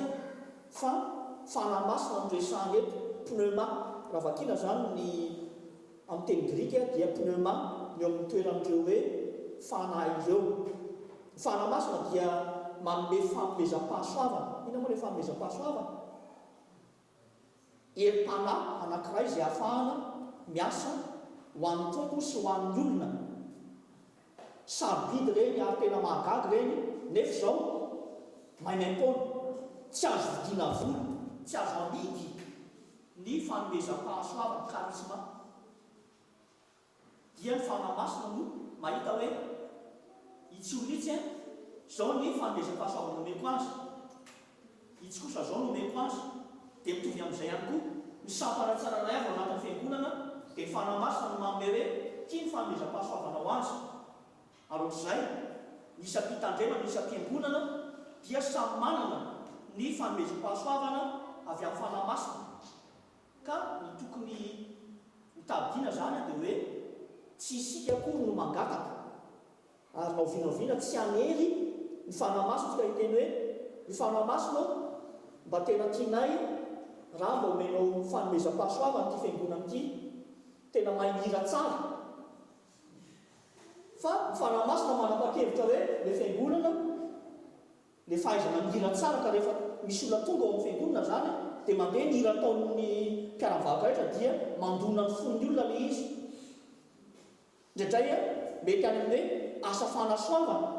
fa fanahy masina no resahana eto, pneuma. Raha vakina zany ny amin'ny teny grika dia pneuma ny eo amin'ny toeran'ireo hoe fanahy ireo. Ny fanahy masina dia manome fanomezam-pahasoavana. Ina moa le fanomezam-pahasoavana? Erim-panahy anankiray izay ahafahana miasa ho an'ny tompo sy ho an'ny olona. Sarobidy ireny ary tena mahagaga ireny, nefa izao mainam-pona, tsy azo vidiana vola, tsy azo amidy ny fanomezam-pahasoavana, karisma. Dia ny fanahy masina no mahita hoe itsy olitsy zao ny fanomezam-pahasoavana nomeko azy, itsy kosa zao nomeko azy. Dia mitovy amin'izay ihany koa ny sampana tsararay avy ao anatin'ny fiangonana, dia fanahy masina no manome hoe tia ny fanomezam-pahasoavana ho azy. Ary ohatr'izay ny isam-pitandremana, ny isam-piangonana dia samy manana ny fanomezam-pahasoavana avy amin'ny fanahy masina. Ka ny tokony hitabidiana zany dia hoe tsy isika akory no mangataka, ary naovinaovina tsy hanery ny fanahy masina. Tsika hiteny hoe ny fanahy masina mba tena tianay raha mba omenao fanomezam-pahasoavana ty fiangonana ity, tena mahay mihira tsara. Fa ny fanahy masina manapa-kevitra hoe le fiangonana, le fahaizana mihira tsara, ka rehefa misy olona tonga ao amin'ny fiangonana zany dia mandeha ny hira ataon'ny mpiara-mivavaka rehetra dia mandona ny fon'ny olona le izy. Indraindray mety any amin'ny hoe asa fanasoavana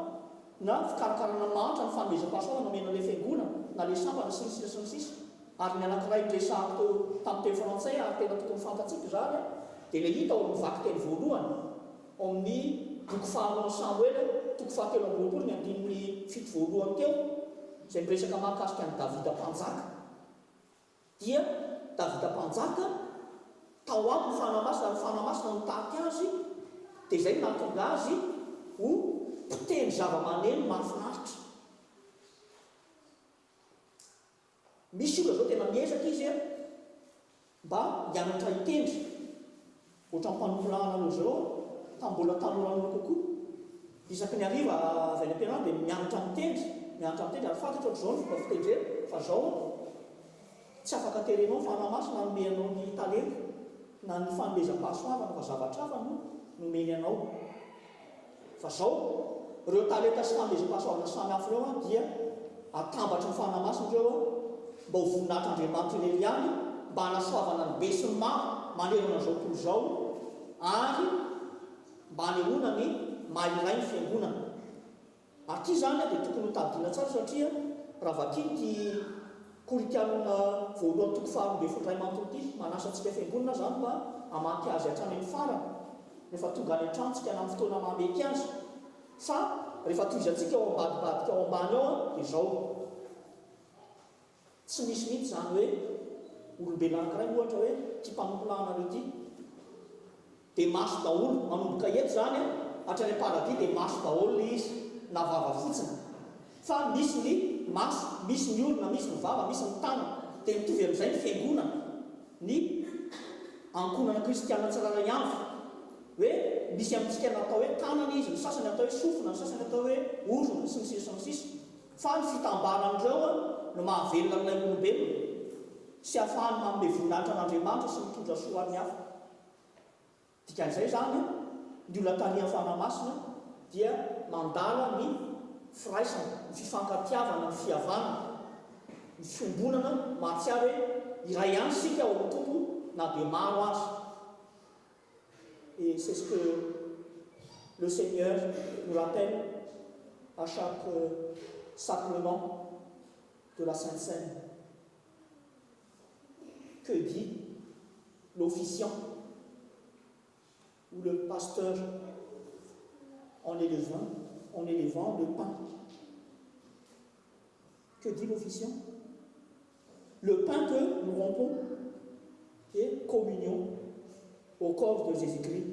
na fikarakarana mahantra ny fanomezam-pahasoavana omena le fiangonana na le sampana sy ny sisa sy ny sisa. Ary ny anankiray resahako tamin'ny teny frantsay ary tena tokony fantatsika zany dia le hita ao amin'ny vaky teny voalohany ao amin'ny boky faharoan'ny Samuel, toko 7 ny andininy 7 voalohany teo, izay miresaka mahakasika ny Davida mpanjaka. Dia Davida mpanjaka tao aminy fanahy masina, ny fanahy masina no tahaky azy, dia izay nahatonga azy ho mpitendry zava-maneno mahafinaritra. Misy olona zao tena miezaka izy mba hianatra hitendry, ohatra ny mpanompo-lahana aloha zao tambola tanoran'olo kokoa, isaky ny hariva avy any am-pianarana dia mianatra mitendry, ary fantatra ohatr'izao ny fomba fitendrena. Fa zao tsy afaka terenao ny fanahy masina nomenao ny talenta na ny fanomezam-pahasoavana, fa zavatra hafa no nomeny anao. Fa zao ireo talenta sy fanomezam-pahasoavana samy hafa ireo dia atambatra ny fanahy masina ireo mba ho voninahitr' Andriamanitra irery ihany, mba hanasoavana ny be sy ny maro manerana an'izao tontolo izao, ary mba hanehoana ny maha-iray ny fiangonana. Ary ity zany dia tokony ho tabidiana tsara, satria raha vakiny ty Koritianina voalohany toko 12 ity manasa antsika fiangonana zany mba hamanty azy hatrany amin'ny farany rehefa tonga any an-trantsika na amin'ny fotoana mahamety azy. Fa rehefa toizantsika ao ambadibadika ao ambany ao dia izao tsy misy mihitsy zany hoe olombelona anankiray ohatra hoe ty mpanompo-lahana an'io ity dia maso daholo manomboka eto zany hatrany am-paradis dia maso daholo le izy na vava fotsiny. Fa misy ny maso, misy ny olona, misy ny vava, misy ny tanana. Dia mitovy amin'izay ny fiangonana, ny ankonana kristiana tsiraray avy, hoe misy amintsika natao hoe tanana izy, ny sasany atao hoe sofina, ny sasany atao hoe orona sy ny sisa sy ny sisa. Fa ny fitambaran'ireo no mahavelona n'ilay olombelona sy ahafahany manome voninahitra an'Andriamanitra sy mitondra soa amin'ny hafa. Dikan'izay zany ny olona tarian'ny fanahy masina dia mandala ny firaisana, ny fifankatiavana, ny fihavanana. ny fiombonana mahatsiary hoe iray ihany sika ao amin'ny tompo na dia maro azy. Et c'est ce que le Seigneur nous rappelle à chaque sacrement de la Sainte Seine. Que dit l'officiant ou le pasteur en élevant le pain? Que dit l'officiant? Le pain que nous rompons est communion au corps de Jésus-Christ,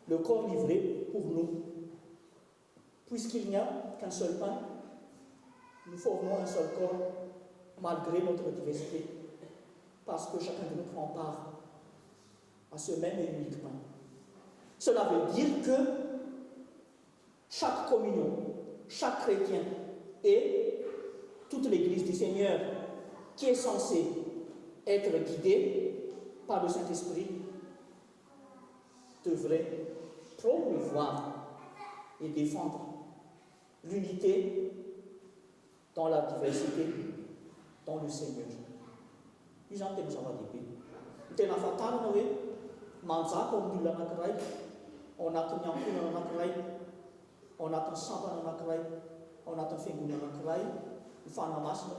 le corps livré pour nous. Puisqu'il n'y a qu'un seul pain, nous formons un seul corps malgré notre diversité, parce que chacun de nous prend part à ce même et unique pain. Cela veut dire que chaque communion, chaque chrétien et toute l'Église du Seigneur qui est censée être guidée par le Saint-Esprit devrait promouvoir et défendre l'unité dans la diversité dans le Seigneur. Io zany tena zava-dehibe. Tena ahafantarana hoe manjaka ao amin'ny olona anankiray, ao anatin'ny ankonana anankiray, ao anatin'ny sampana anankiray, ao anatin'ny fiangonana anankiray, ny fanamasina.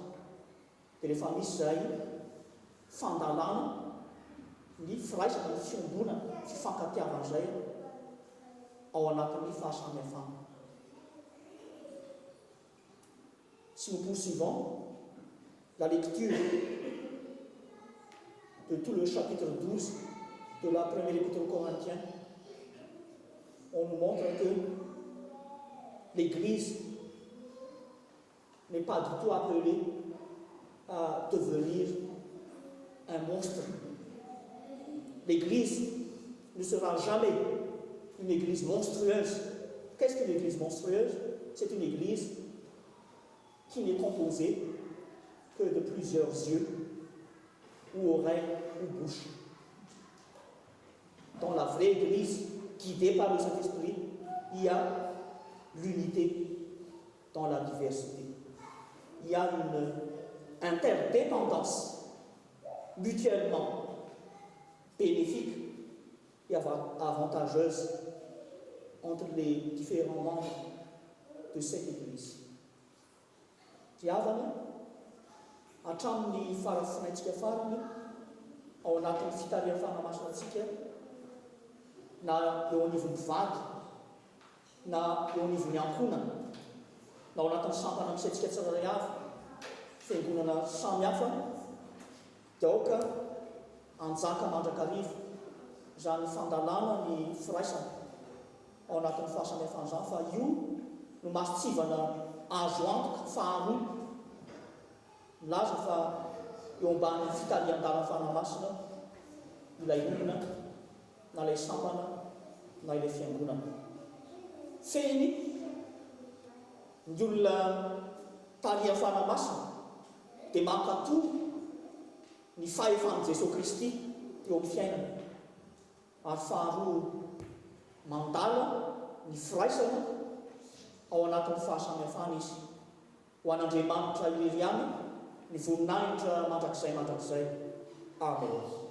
Dia rehefa misy izay fandalana, ny firaisana, ny fiombonana, fifankatiavana izay ao anatin'ny fahasamihafana. Si nous poursuivons la lecture de tout le chapitre 12 de la première épître aux Corinthiens, on nous montre que l'Église n'est pas du tout appelée à devenir un monstre. L'Église ne sera jamais une Église monstrueuse. Qu'est-ce qu'une Église monstrueuse? C'est une Église qui n'est composée que de plusieurs yeux, ou oreilles, ou bouches. Dans la vraie Église, guidée par le Saint-Esprit, il y a l'unité dans la diversité. Il y a une interdépendance mutuellement bénéfique et avantageuse entre les différents membres de cette Église. Diavana, hatramin'ny farafinaintsika farany, ao anatin'ny fitarian'ny fanamasina antsika, na eo anivon'ny mpivady, na eo anivon'ny ankonana, na ao anatin'ny sampana misaintsika tsirairay avy, fiangonana samihafa, dia aoka anjaka mandrakarivo, izany fandalana ny firaisana ao anatin'ny fahasamihafana izany, fa io no masitsivana azo antoka faharoa, milaza fa eo ambany fitarian-dalana fanamasina ilay olona na ilay sampana na ilay fiangonana. Feny ny olona tarian fanamasina dia mankatoy ny fahefan'i Jesosy Kristy eo amin'ny fiainana, ary faharoa mandala ny firaisana ao anatin'ny fahasamihafana izy. Ho an'Andriamanitra irery ihany ny voninahitra mandrakizay. Amen.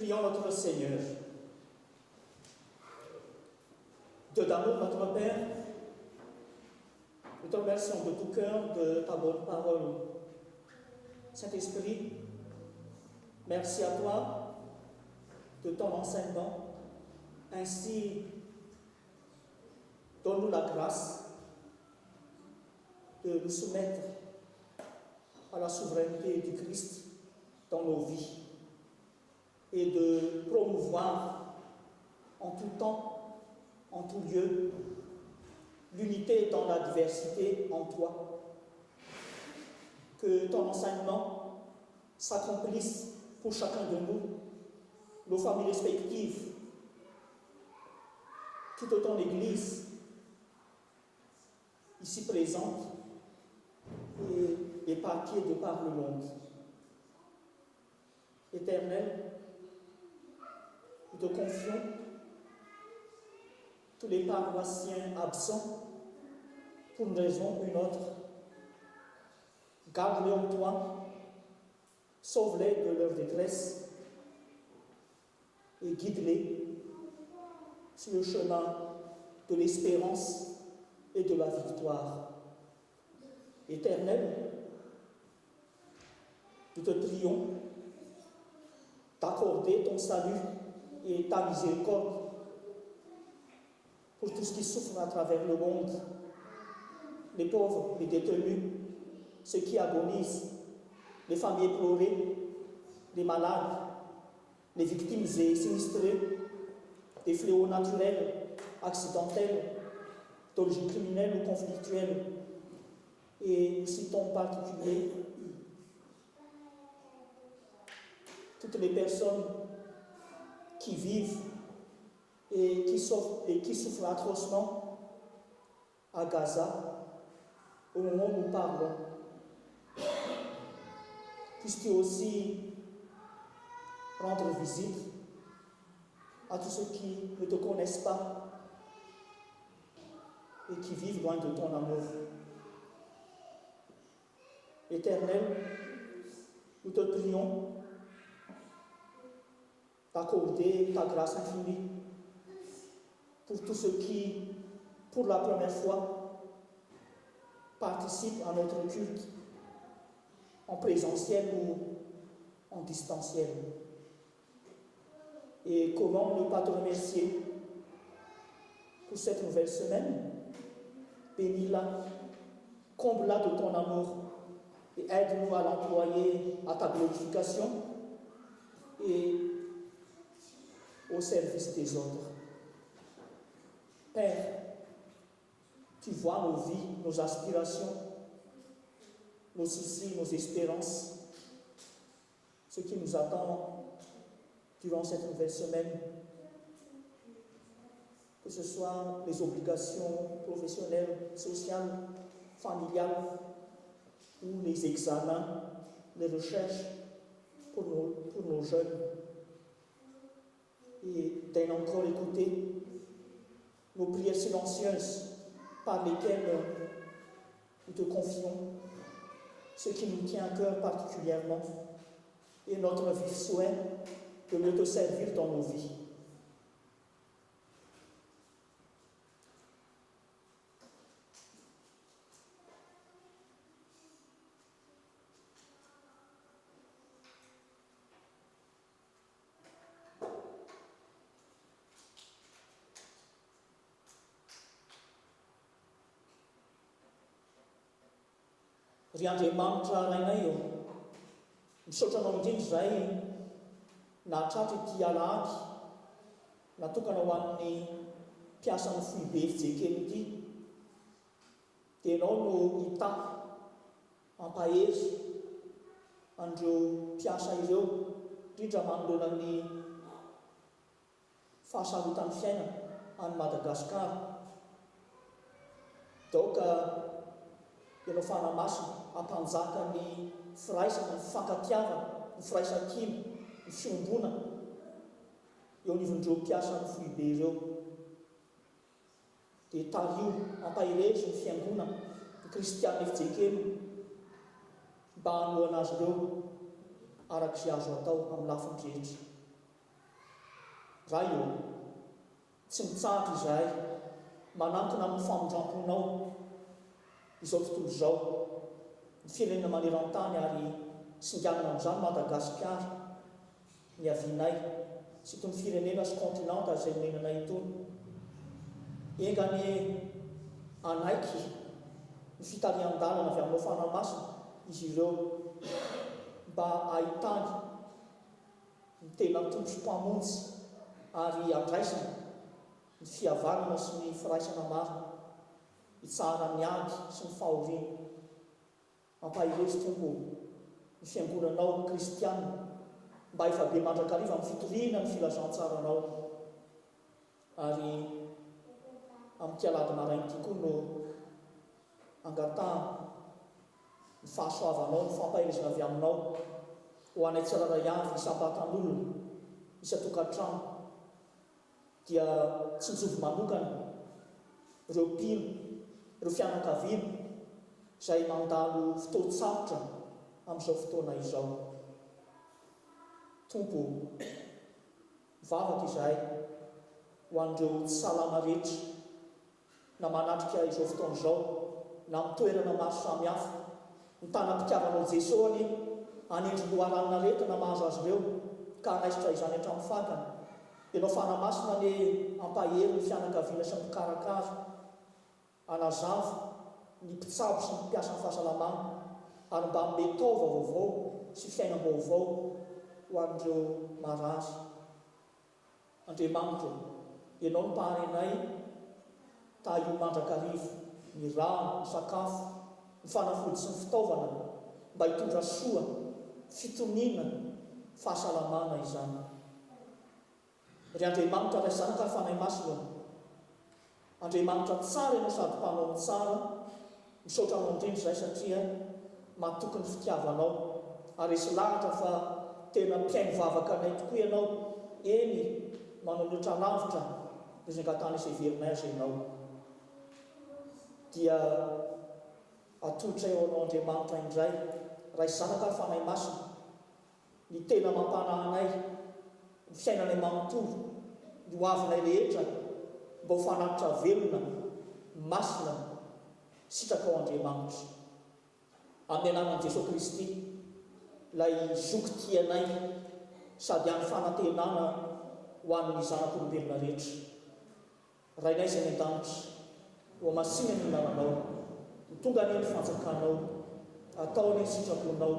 Prions notre Seigneur. Dieu d'amour, notre Père, nous te remercions de tout cœur de ta bonne parole. Saint-Esprit, merci à toi de ton enseignement. Ainsi, donne-nous la grâce de nous soumettre à la souveraineté du Christ dans nos vies et de promouvoir en tout temps, en tout lieu, l'unité dans la diversité en toi. Que ton enseignement s'accomplisse pour chacun de nous, nos familles respectives, toute ton Église ici présente et éparpillée de par le monde. Éternel, nous te confions tous les paroissiens absents pour une raison ou une autre. Garde-les en toi, sauve-les de leur détresse et guide-les sur le chemin de l'espérance et de la victoire. Éternel, nous te prions d'accorder ton salut et ta miséricorde pour tous qui souffrent à travers le monde, les pauvres, les détenus, ceux qui agonisent, les familles éplorées, les malades, les victimes et sinistrées, des fléaux naturels, accidentels, d'origine criminelle ou conflictuelle. Et nous citons en particulier toutes les personnes qui vivent et qui souffrent atrocement à Gaza au moment où nous parlons. Puisses-tu aussi rendre visite à tous ceux qui ne te connaissent pas et qui vivent loin de ton amour. Éternel, nous te prions d'accorder ta grâce infinie pour tous ceux qui, pour la première fois, participent à notre culte, en présentiel ou en distanciel. Et comment ne pas te remercier pour cette nouvelle semaine? Bénis-la, comble-la de ton amour et aide-nous à l'employer à ta glorification et au service des autres. Père, tu vois nos vies, nos aspirations, nos soucis, nos espérances, ce qui nous attend durant cette nouvelle semaine, que ce soit les obligations professionnelles, sociales, familiales, ou les examens, les recherches pour nos jeunes. Et d'en encore écouter nos prières silencieuses par lesquelles nous te confions ce qui nous tient à cœur particulièrement et notre vif souhait de mieux te servir dans nos vies. Ry Andriamanitra rainay eo, misaotra anao indrindra izay nahatratra ity alahady natokana ho amin'ny mpiasan'ny foibe fijekely ity, dia ianao no hita ampahery andreo mpiasa ireo, indrindra manoloana ny fahasarotan'ny fiainana any Madagasikara. Daoka ianao fanamasina ampanjaka ny firaisana, ny fankatiavana, ny firaisan-kina, ny fiombona eo anivon'ireo mpiasa ny foibe ireo. Dia tario ampahirezy ny fiangonana ny kristianina fijekely mba hanoana azy ireo araka izay azo atao amin'ny lafiny rehetra. Ray io, tsy mitsahatra izahay manantona amin'ny famondramponao izao tontolo izao. Ny firenena maneran-tany ary singanana amin'izany Madagasikara, ny avianay, sy itony firenena sy kontinanta izay menanay itony. Engany anaiky ny fitarian-dalana avy aminao fanamasina izy ireo mba ahitany ny tena tombotso-mpamonjy ary andraisana ny fihavanana sy ny firaisana marina, hitsara ny ady sy ny fahoriana. Mampahirezy tompo ny fiangonanao kristiana mba efa be mandrakariva amin'ny fitoriana ny filazantsaranao. Ary amin'ny alady marain'ity koa no angatahana ny fahasoavanao, ny fampahirezana avy aminao ho anay tsiraray avy isam-batan'olona, isa-tokantrano, dia tsy njovy manokana ireo mpino, ireo fianakaviana izay mandalo fotoan-tsarotra amin'izao fotoana izao. Tompo, mivavaka izahay ho an'ireo tsy salama rehetra na manatrika izao fotoana izao na amin'ny toerana maro samihafa. Ny tanam-pitiavanao Jesosy anendry loharanona rehetra mahazo azy ireo ka anaisitra izany hatramin'ny fakana. Ianao fanamasina ny ampahery ny fianakaviana sy ny mpikarakara, anazava ny mpitsabo sy ny mpiasa ny fahasalamana, ary mba hanome taova vaovao sy fiainam-baovao ho an'ireo marazy. Andriamanitra, ianao ny mpaharenay taio mandrakarivo, ny rano, ny sakafo, ny fanafody sy ny fitaovana mba hitondra soa, fitoniana, fahasalamana izany. Ry Andriamanitra ray zanaka fanahy masina, Andriamanitra tsara ianao sady mpanao tsara, misaotra anao indrindra izay satria mahatoky ny fitiavanao, ary esy lahatra fa tena mpiaino vavaka anay tokoa ianao, eny manao neotra lavitra izay angatany severinay azy ianao. Dia atolotra eo anao Andriamanitra indray, ray zanaka fanahy masina, ny tena mampanahy anay, ny fiainanay manontolo, ny hoavinay rehetra mba ho fanatitra velona, masina, sitraka ao Andriamanitra. Amin'ny anaran'i Jesosy Kristy, ilay zoky tianay sady amin'ny fanantenana ho an'ny zanak'olombelona rehetra. Rainay izay ny an-danitra, ho amasina ny anaranao, ny tonga ny fanjakanao, atao ny sitraponao,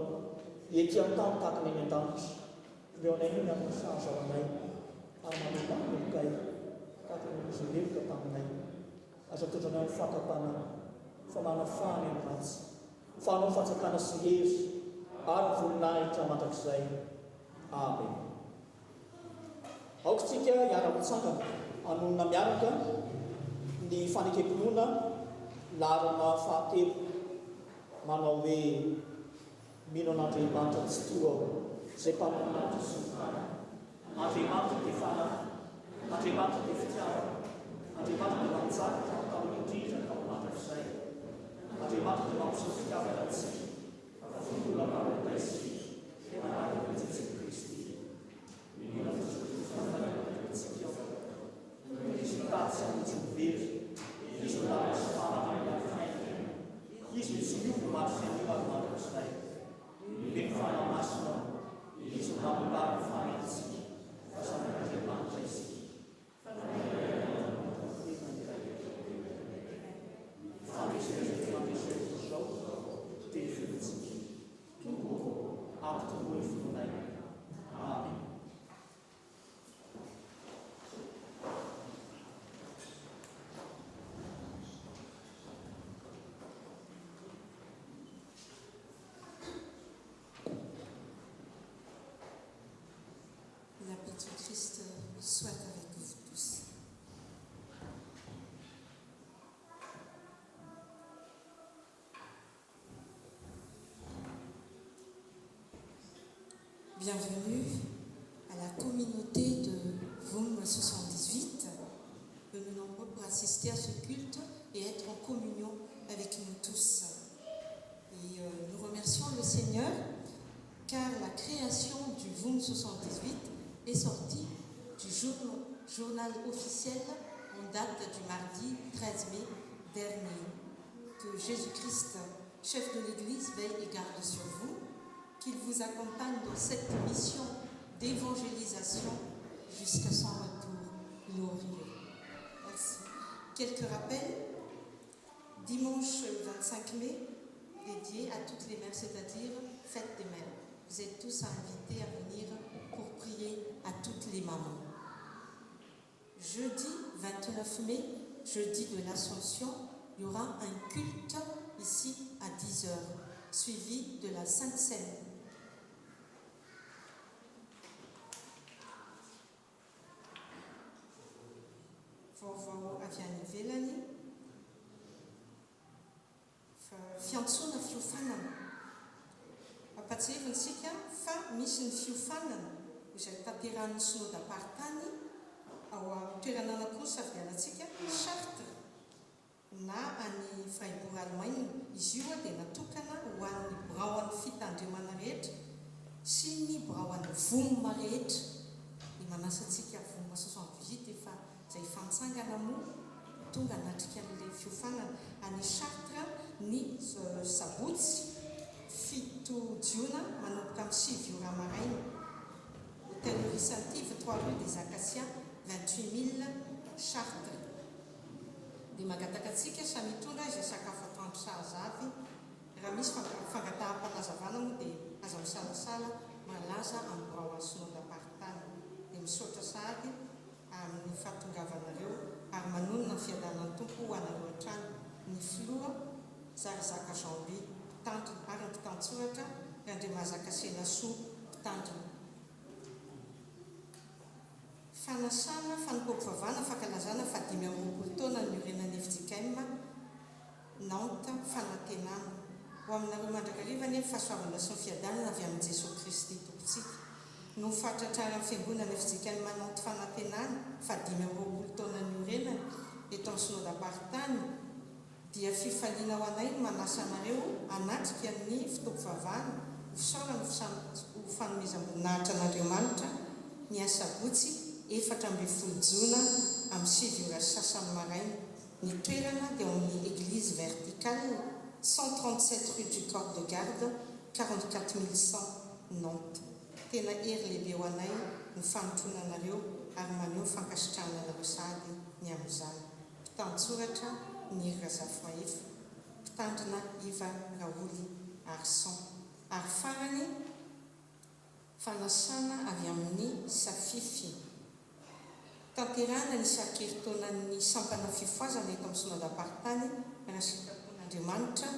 ety amin'ny tany tahaka ny an-danitra. Leo anay ny amin'ny fahazahoanay, ary manomboka tahaka ny misy levoka taminay. Aza tondranay amin'ny fakapana, fa manafahany amin'ny ratsy, fa anao fanjakana sy hery, ary voninahitra mandrakizay. Amen. Aoka tsika hiara-mitsangana hanonona miaraka ny fanekempinoana larana fahatelo, manao hoe mino an'Andriamanitra tsy toa izay mpanoratra sy ny fana. Andriamanitra dia fanahy, Andriamanitra dia fitiavana, Andriamanitra dia manjaka tamin'ny indrindra ka ho mandrakizay. Andriamanitra dia mampiseho fitiavana antsika, fa folola marotaisika dia manaraka ny Jesosy Kristy. Mino fitiavana izy mitady sy hamonjy ny very, izy mitady sy fanamany amin'ny fiainana, izy mitsiliovo maro fiainana ary mandrakizay. Mino fanamasina, izy mamolary ny fanahintsika, fa zanak'Andriamanitra isika. Amen. La paix de Christ soit avec vous tous. Bienvenue à la communauté de VOM 78, venus nombreux pour assister à ce culte et être en communion avec nous tous. Et nous remercions le Seigneur car la création du VOM 78 est sortie du journal officiel en date du mardi 13 mai dernier. Que Jésus-Christ, chef de l'Église, veille et garde sur vous, qu'il vous accompagne dans cette mission d'évangélisation jusqu'à son retour glorieux. Merci. Quelques rappels. Dimanche 25 mai, dédié à toutes les mères, c'est-à-dire fête des mères. Vous êtes tous invités à venir pour prier à toutes les mamans. Jeudi 29 mai, jeudi de l'Ascension, il y aura un culte ici à 10h, suivi de la Sainte Seine. Vovó aviany ivelany fa fiantsoana fiofanana. Ampatsevitsika fa misy ny fiofanana izay tanterahan'ny synodam-paritany ao toerana anakory safidianantsika Chartres na any Freibourg Allemagne. Izy io dia natokana ho an'ny braon'ny fitandremana rehetra sy ny braon'ny vomma rehetra. Ny manasantsika vomma 78 efa izay fantsangana moa tonga natrika an'ilay fiofanana any Chartres ny sabotsy 7 jiona manomboka amin'ny 6 ora maraina. Hôtel Risantive 3 rue des Acacias 28 000 Chartres. Dia magatakatsika samy mitondra izay sakafo atoandro sahazavy. Raha misy fangataham-panazavana moa dia aza misalasala malaza amin'ny braon'ny synodam-paritany. Dia misaotra sahady amin'ny fahatongavanareo ary manonona ny fiadanan'ny tompo ho anareo an-trano. Ny filoha Zarizaka Jamby mpitandrina ary ny mpitantsoratra Andrimazaka Senasoa mpitandrina. Fanasana fanompoam-pivavahana fankalazana fa 5 taona ny orenan'ny FJKM Nantes fanantenana. Ho aminareo mandrakariva ny fahasoavana sy ny fiadanana avy amin'ny Jesosy Kristy tompontsika. No fatratrara amin'ny fiangonana FJKM Nantes fanantenana fa 5 taona ny orenany eto amin'ny synodam-paritany dia fifaliana ho anay manasa anareo hanatrika ny fotoam-pivavahana ho fisaorana ho fanomezam-boninahitra an'Andriamanitra ny asabotsy 14 Jona amin'ny 7 ora sasany maraina. Ny toerana dia amin'ny église verticale 137 rue du corps de garde 44 100 Nantes. Tena hery lehibe ho anay ny fanotrona anareo ary maneho fankasitrahana anareo sahady ny amin'izany. Mpitantsoratra Niry Razafoaefa, mpitandrina Iva Raoly Arson. Ary farany fanasana avy amin'ny Safify. Tanterahana ny sakeritonan'ny sampana fifoazana eto amin'ny synodam-paritany raha sitrapon'Andriamanitra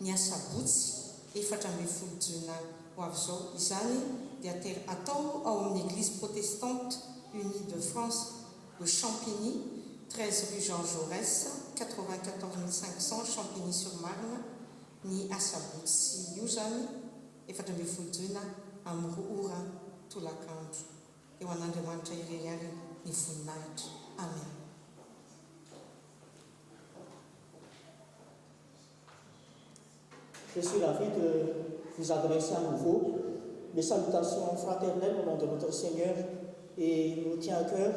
ny asabotsy 14 Jona ho avy izao. Izany dia atao ao amin'ny église protestante unie de France de Champigny 13 rue Jean Jaurès 94 500 Champigny-sur-Marne. Ny asabotsy io zany 14 Jona amin'ny 2 ora tolakandro. Eo an'Andriamanitra irery ny voninahitra. Amen. Je suis ravi de vous adresser à nouveau les salutations fraternelles au nom de notre Seigneur et il nous tient à cœur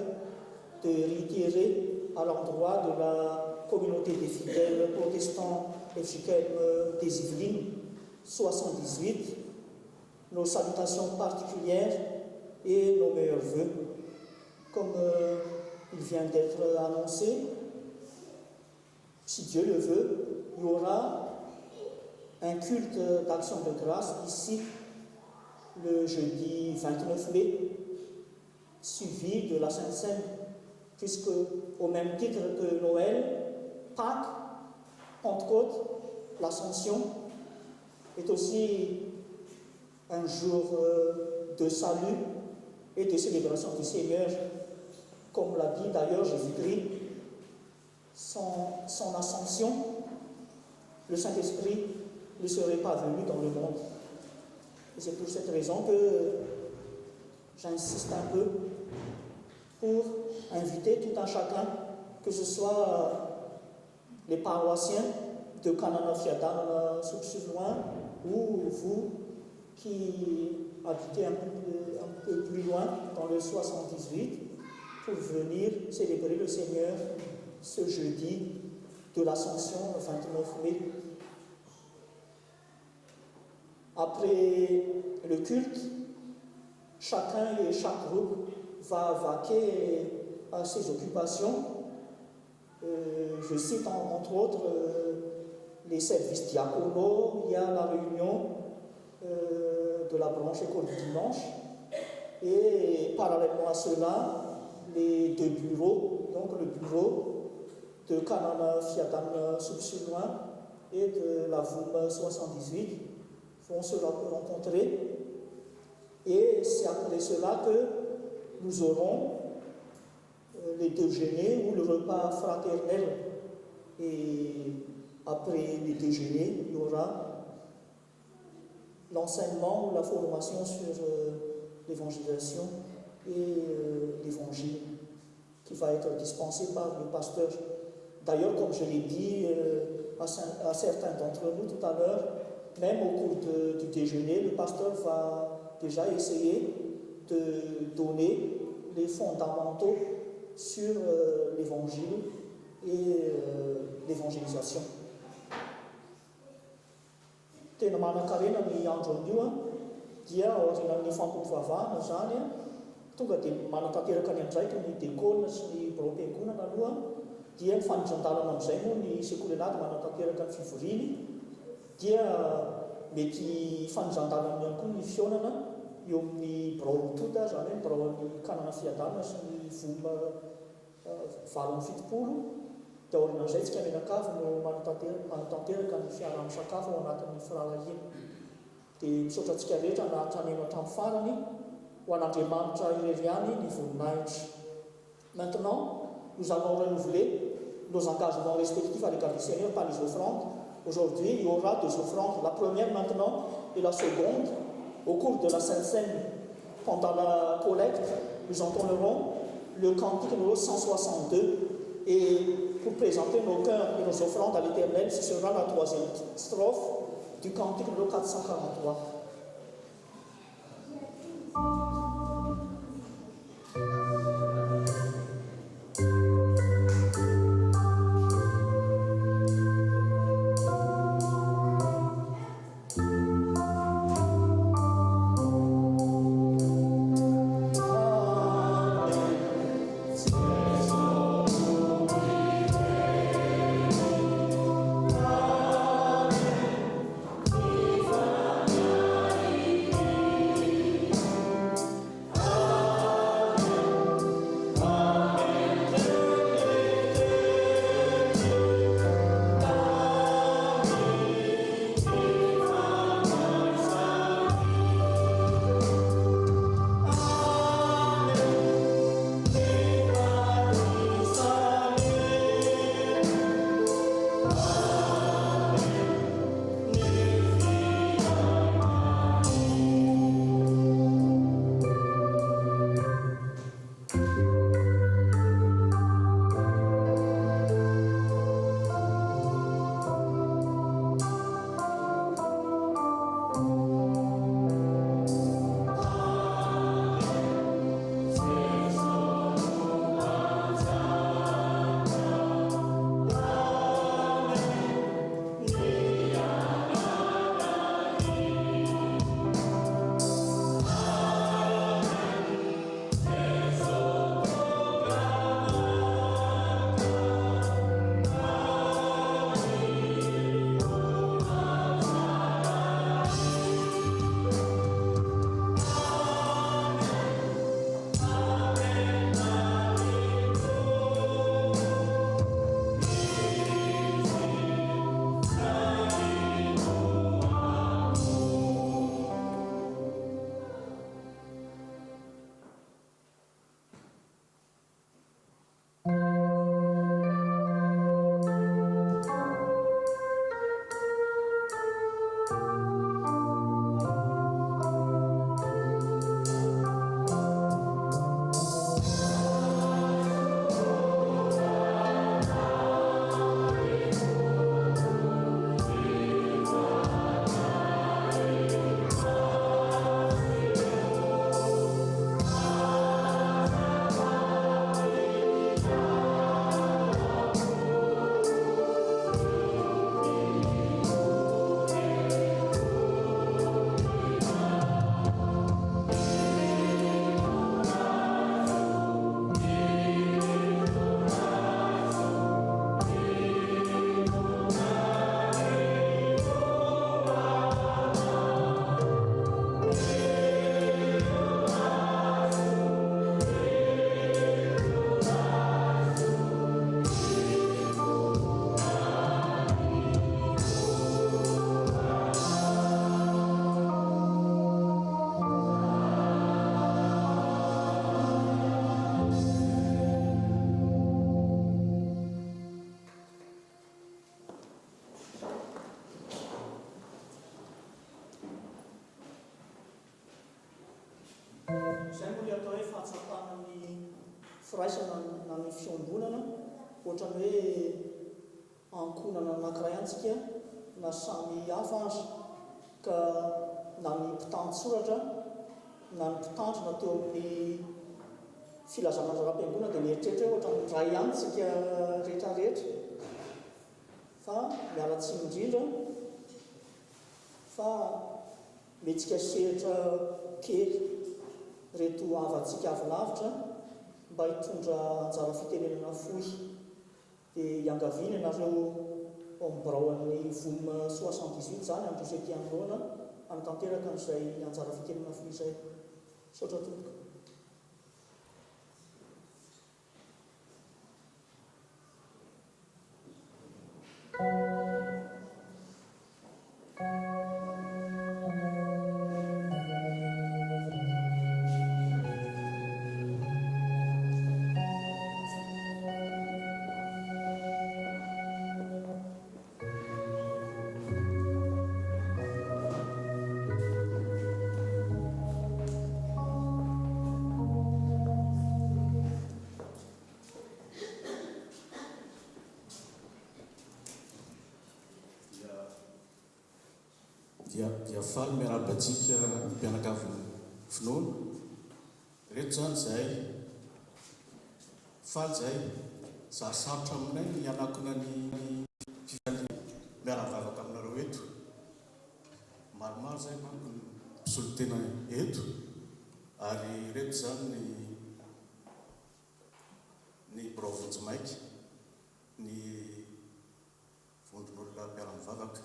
de réitérer à l'endroit de la communauté des fidèles protestants FJKM des Yvelines 78 nos salutations particulières et nos meilleurs vœux. Comme il vient d'être annoncé, si Dieu le veut, il y aura un culte d'action de grâce ici le jeudi 29 mai, suivi de la Sainte Seine, puisque au même titre que Noël, Pâques, Pentecôte, l'Ascension est aussi un jour de salut et de célébration du Seigneur, comme l'a dit d'ailleurs Jésus-Christ, son ascension, le Saint-Esprit ne serait pas venu dans le monde. Et c'est pour cette raison que j'insiste un peu pour inviter tout un chacun, que ce soit les paroissiens de Kanana-Fiadan sous loin, ou vous qui habitez un peu plus loin, dans le 78, pour venir célébrer le Seigneur ce jeudi de l'Ascension, le 29 mai. Après le culte, chacun et chaque groupe va vaquer à ses occupations. Je cite entre autres les services diaconaux, il y a la réunion de la branche école du dimanche, et parallèlement à cela, les deux bureaux, donc le bureau de Canaan Fiadan Sub-sur-Loin et de la VUM 78 vont se rencontrer, et c'est après cela que nous aurons les déjeuners ou le repas fraternel, et après les déjeuners, il y aura l'enseignement ou la formation sur l'évangélisation et l'évangile qui va être dispensé par le pasteur. D'ailleurs, comme je l'ai dit à certains d'entre nous tout à l'heure, même au cours du déjeuner, le pasteur va déjà essayer de donner les fondamentaux sur l'évangile et l'évangélisation. Tena manan-karena ny andro an'io dia aorian'ny fampihavavahana zany tonga dia manan-tanteraka ny andraiky ny décolle sy ny biro-piangonana aloha dia ny fanindran-dalana amin'izay moa ny sekolenady manan-tanteraka ny fivoriny dia mety fanindran-dalana ihany koa ny fionana eo amin'ny birao tota zany hoe birao amin'ny Canaan Fiadan sy ny VUM 70 dia aorian'izay tsika mianakavy no manatanteraka ny fiarahamisakafo ao anatin'ny firahahina. Dia misaotra antsika rehetra nahatraneno hatramin'ny farany ho an'Andriamanitra ireriany ny voninahitra. Maintenant, nous allons renouveler nos engagements respectifs à l'égard du Seigneur par les offrandes. Aujourd'hui, il y aura deux offrandes, la première maintenant et la seconde. Au cours de la Sainte Seine, pendant la collecte, nous entonnerons le cantique numéro 162, et pour présenter nos cœurs et nos offrandes à l'Éternel, ce sera la troisième strophe du cantique numéro 443. Amen. firaisana na ny fiombonana ohatrany hoe ankonana anankiray antsika na samy hafa azy ka na ny mpitantsoratra na ny mpitandrina teo amin'ny filazana anjara-piangonana dia mieritreritra hoe ohatrany ray antsika rehetrarehetra fa miala-tsy indrindra fa metsika sehatra kely reto avantsika avy lavitra mba hitondra anjara fitenenana fohy dia iangaviana ianareo ao amin'ny biraoan'ny VOM 78 zany andro izay tianoana anotanteraka n'izay anjara fitenenana fohy izay saotra tomboka. dia faly miarabantsika mpianakavy finoana reto zany zay faly zay sarosarotra aminay ny anakona ny fifaliana miaravavaka aminareo eto maromaro zay manko ny mpisolotena eto ary reto zany ny birao vonjimaiky ny vondron'olona mpiara-mivavaka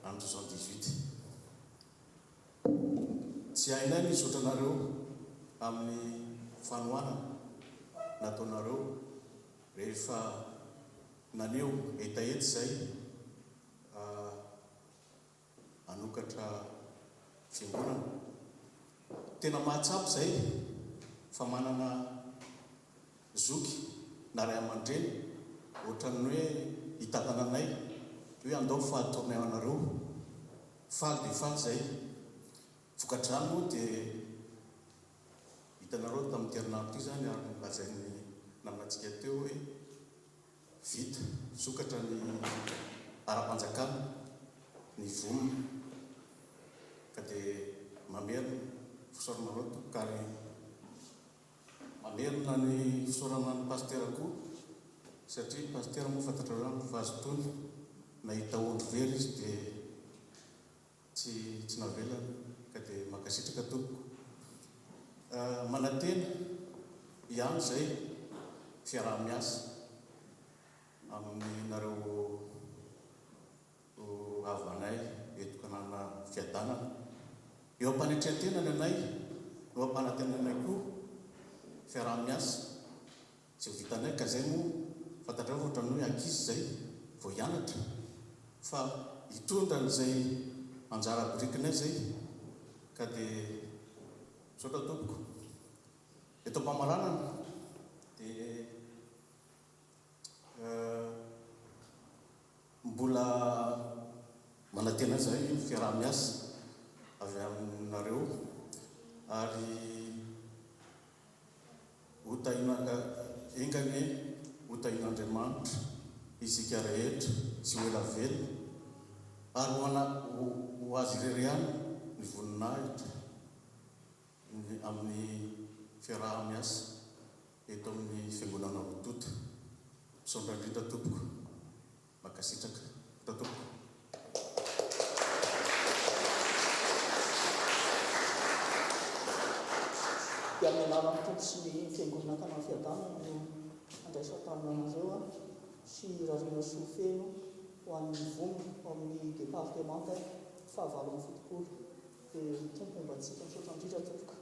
en 78 tsy hainay ny zotranareo amin'ny fanohanana nataonareo rehefa naneo etaety zay anokatra fiangonana tena mahatsapy zay fa manana zoky na ray aman-dreny ohatrany hoe hitatananay hoe andao fahatournay anareo faly dia faly zay vokatrano moa dia hitanareo tamin'ny terinandro ty zany ary nolazainy namantsika teo hoe vita sokatra ny ara-panjakana ny VOM ka dia mamerina fisaoranareo tokary mamerina ny fisaorana ny pastera koa satria pastera moa fantatrareo any vazontony nahita ondro very izy dia tsy navelana ka dia makasitraka tompoko manantena ihany zay fiaraha-miasa amin'ny nareo havanay etokanana fiadanana eo ampanetretenany anay eo ampanantenanay koa fiaraha-miasa tsy ho vitanay ka zay moa fantatrao ohatrany hoe ankizy zay vao hianatra fa hitondra n'izay anjara birikinay zay ka dia saotra tompoko eto mpamaranana dia mbola manantena zay fiaraha-miasa avy aminareo ary engany hotahin'Andriamanitra isika rehetra sy ho ela velona ary ho azy irery ihany ny voninahitra amin'ny fiaraha-miasa eto amin'ny fiangonana Rotota. Misaotra indrindra tompoko, makasitraka tompoko. Dia amin'ny anaran'ny tompo sy ny fiangonana ankana fiadanana no andraisan-tananareo sy rariana sofeno ho an'ny VOM ao amin'ny départementa fahavalo amin'ny fotokolo dia tompo mba tsika misaotra indrindra tompoka.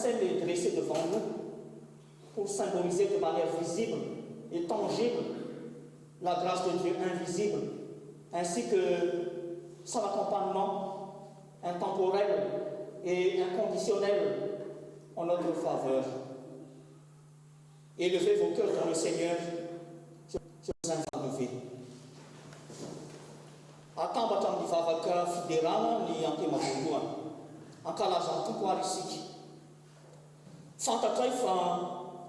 scène est dressée devant nous pour symboliser de manière visible et tangible la grâce de Dieu invisible, ainsi que son accompagnement intemporel et inconditionnel en notre faveur. Élevez vos cœurs dans le Seigneur, je vous invite à lever. Atambatra amin'ny vavaka fiderana ny antema voalohany, ankalaza tompo ary isika. Fantatray fa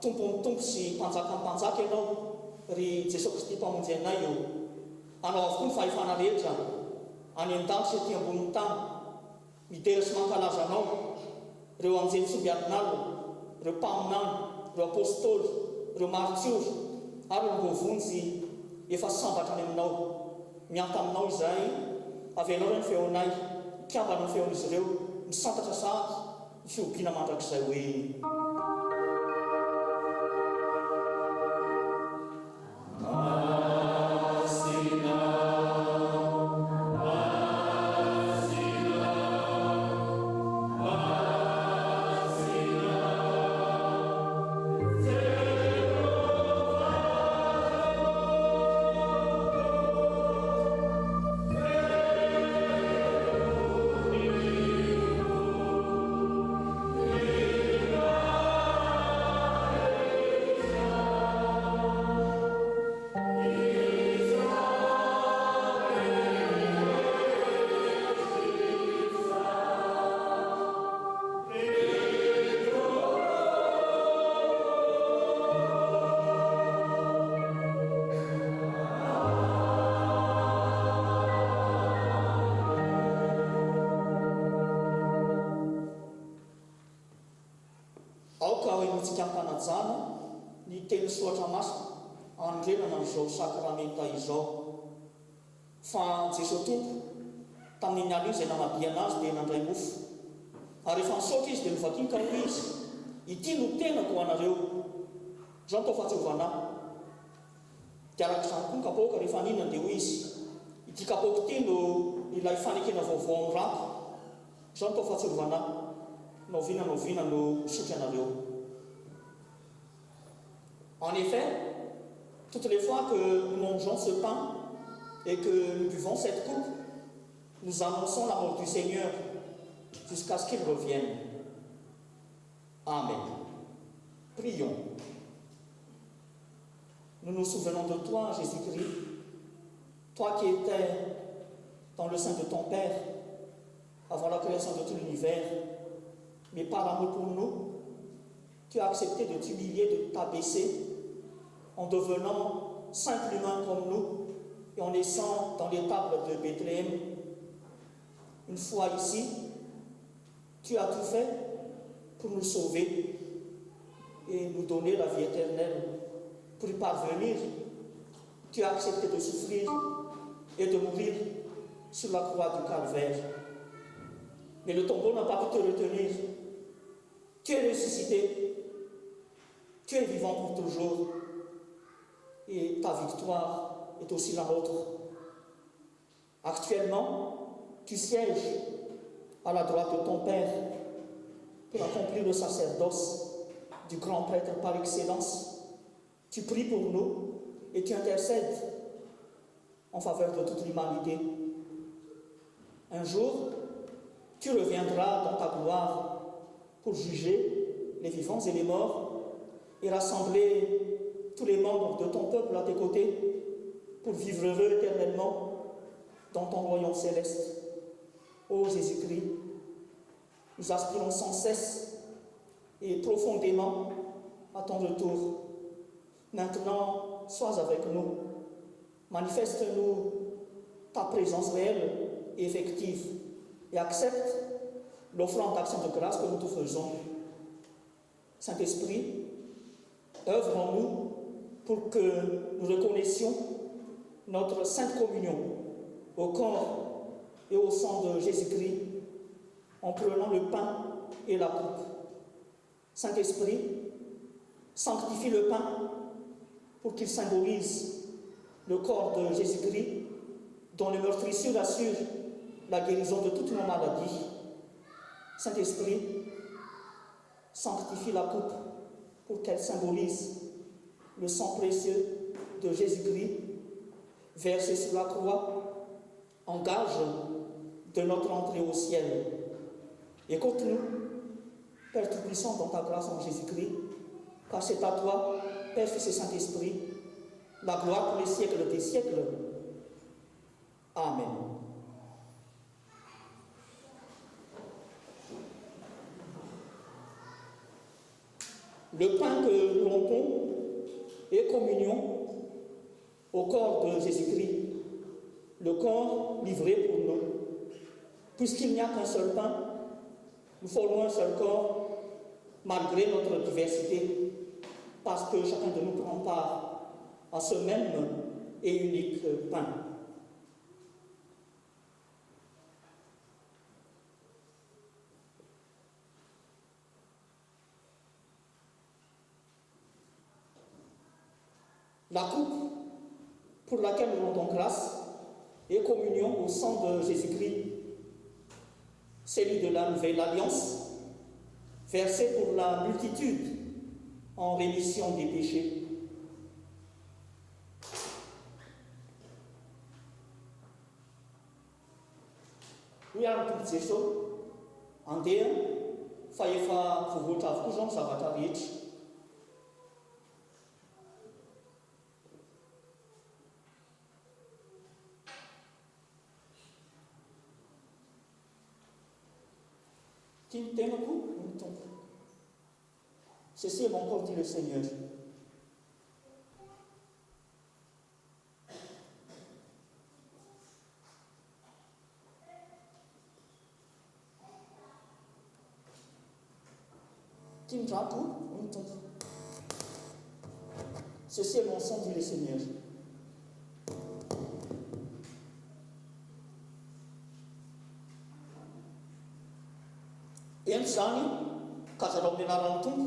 tompony tompo sy mpanjaka mpanjaka ianao ry Jesosy Kristy mpamonjy anay eo. Anao avokoa ny fahefana rehetra any an-dalo sy aty ambonin'ny tany, midera sy mankalaza anao, ireo anjely sy mbiadin'alina, ireo mpaminany, ireo apôstôly, ireo martiory ary ireo voavonjy efa sambatra any aminao. Mianta aminao izay, avelao ireo ny feonay, kiambana ny feon'izy ireo, misantatra sady ny fiompiana mandrakizay hoe ny teny soatra masina andrenana n'izao sakramenta izao. Fa Jesosy Tompo tamin'ny alina izay namadia anazy dia nandray mofo, ary rehefa nisaotra izy dia nivakinika hoy izy, ity no tenako ho anareo, izao no tao fahatsiovanahy. Dia arak'izany koa ny kapoaka rehefa ninona dia hoy izy, ity kapoaka ity no ilay fanekena vaovao amin'ny rato, izao no tao fahatsiovanahy. Naoviana no misotry anareo. En effet, toutes les fois que nous mangeons ce pain et que nous buvons cette coupe, nous annonçons la mort du Seigneur jusqu'à ce qu'il revienne. Amen. Prions. Nous nous souvenons de toi, Jésus-Christ, toi qui étais dans le sein de ton Père avant la création de tout l'univers, mais par amour pour nous, tu as accepté de t'humilier, de t'abaisser, en devenant simple humain comme nous et en naissant dans l'étable de Bethléem. Une fois ici, tu as tout fait pour nous sauver et nous donner la vie éternelle. Pour y parvenir, tu as accepté de souffrir et de mourir sur la croix du Calvaire. Mais le tombeau n'a pas pu te retenir. Tu es ressuscité, tu es vivant pour toujours, et ta victoire est aussi la nôtre. Actuellement, tu sièges à la droite de ton Père pour accomplir le sacerdoce du grand prêtre par excellence. Tu pries pour nous et tu intercèdes en faveur de toute l'humanité. Un jour, tu reviendras dans ta gloire pour juger les vivants et les morts et rassembler tous les membres de ton peuple à tes côtés pour vivre heureux éternellement dans ton royaume céleste. Ô Jésus-Christ, nous aspirons sans cesse et profondément à ton retour. Maintenant, sois avec nous. Manifeste-nous ta présence réelle et effective et accepte l'offrande d'action de grâce que nous te faisons. Saint-Esprit, œuvre en nous pour que nous reconnaissions notre sainte communion au corps et au sang de Jésus-Christ en prenant le pain et la coupe. Saint-Esprit, sanctifie le pain pour qu'il symbolise le corps de Jésus-Christ dont les meurtrissures assurent la guérison de toutes nos maladies. Saint-Esprit, sanctifie la coupe pour qu'elle symbolise le sang précieux de Jésus-Christ versé sur la croix en gage de notre entrée au ciel. Écoute-nous, Père Tout-Puissant, dans ta grâce en Jésus-Christ, car c'est à toi, Père, Fils et Saint-Esprit, la gloire pour les siècles des siècles. Amen. Le pain que nous rompons est communion au corps de Jésus-Christ, le corps livré pour nous. Puisqu'il n'y a qu'un seul pain, nous formons un seul corps malgré notre diversité, parce que chacun de nous prend part à ce même et unique pain. La coupe pour laquelle nous rendons grâce est communion au sang de Jésus-Christ, celui de la nouvelle alliance, versé pour la multitude en rémission des péchés. Hoe araka Jesosy andeha fa efa voavoatra avokoa zao ny zavatra rehetra. Tia ny tenako ny tompo. Ceci est mon corps, dit le Seigneur. Tia ny drako ny tompo. Ceci est mon sang, dit le Seigneur. Eny zany kazarao amin'ny anaran'ny tompo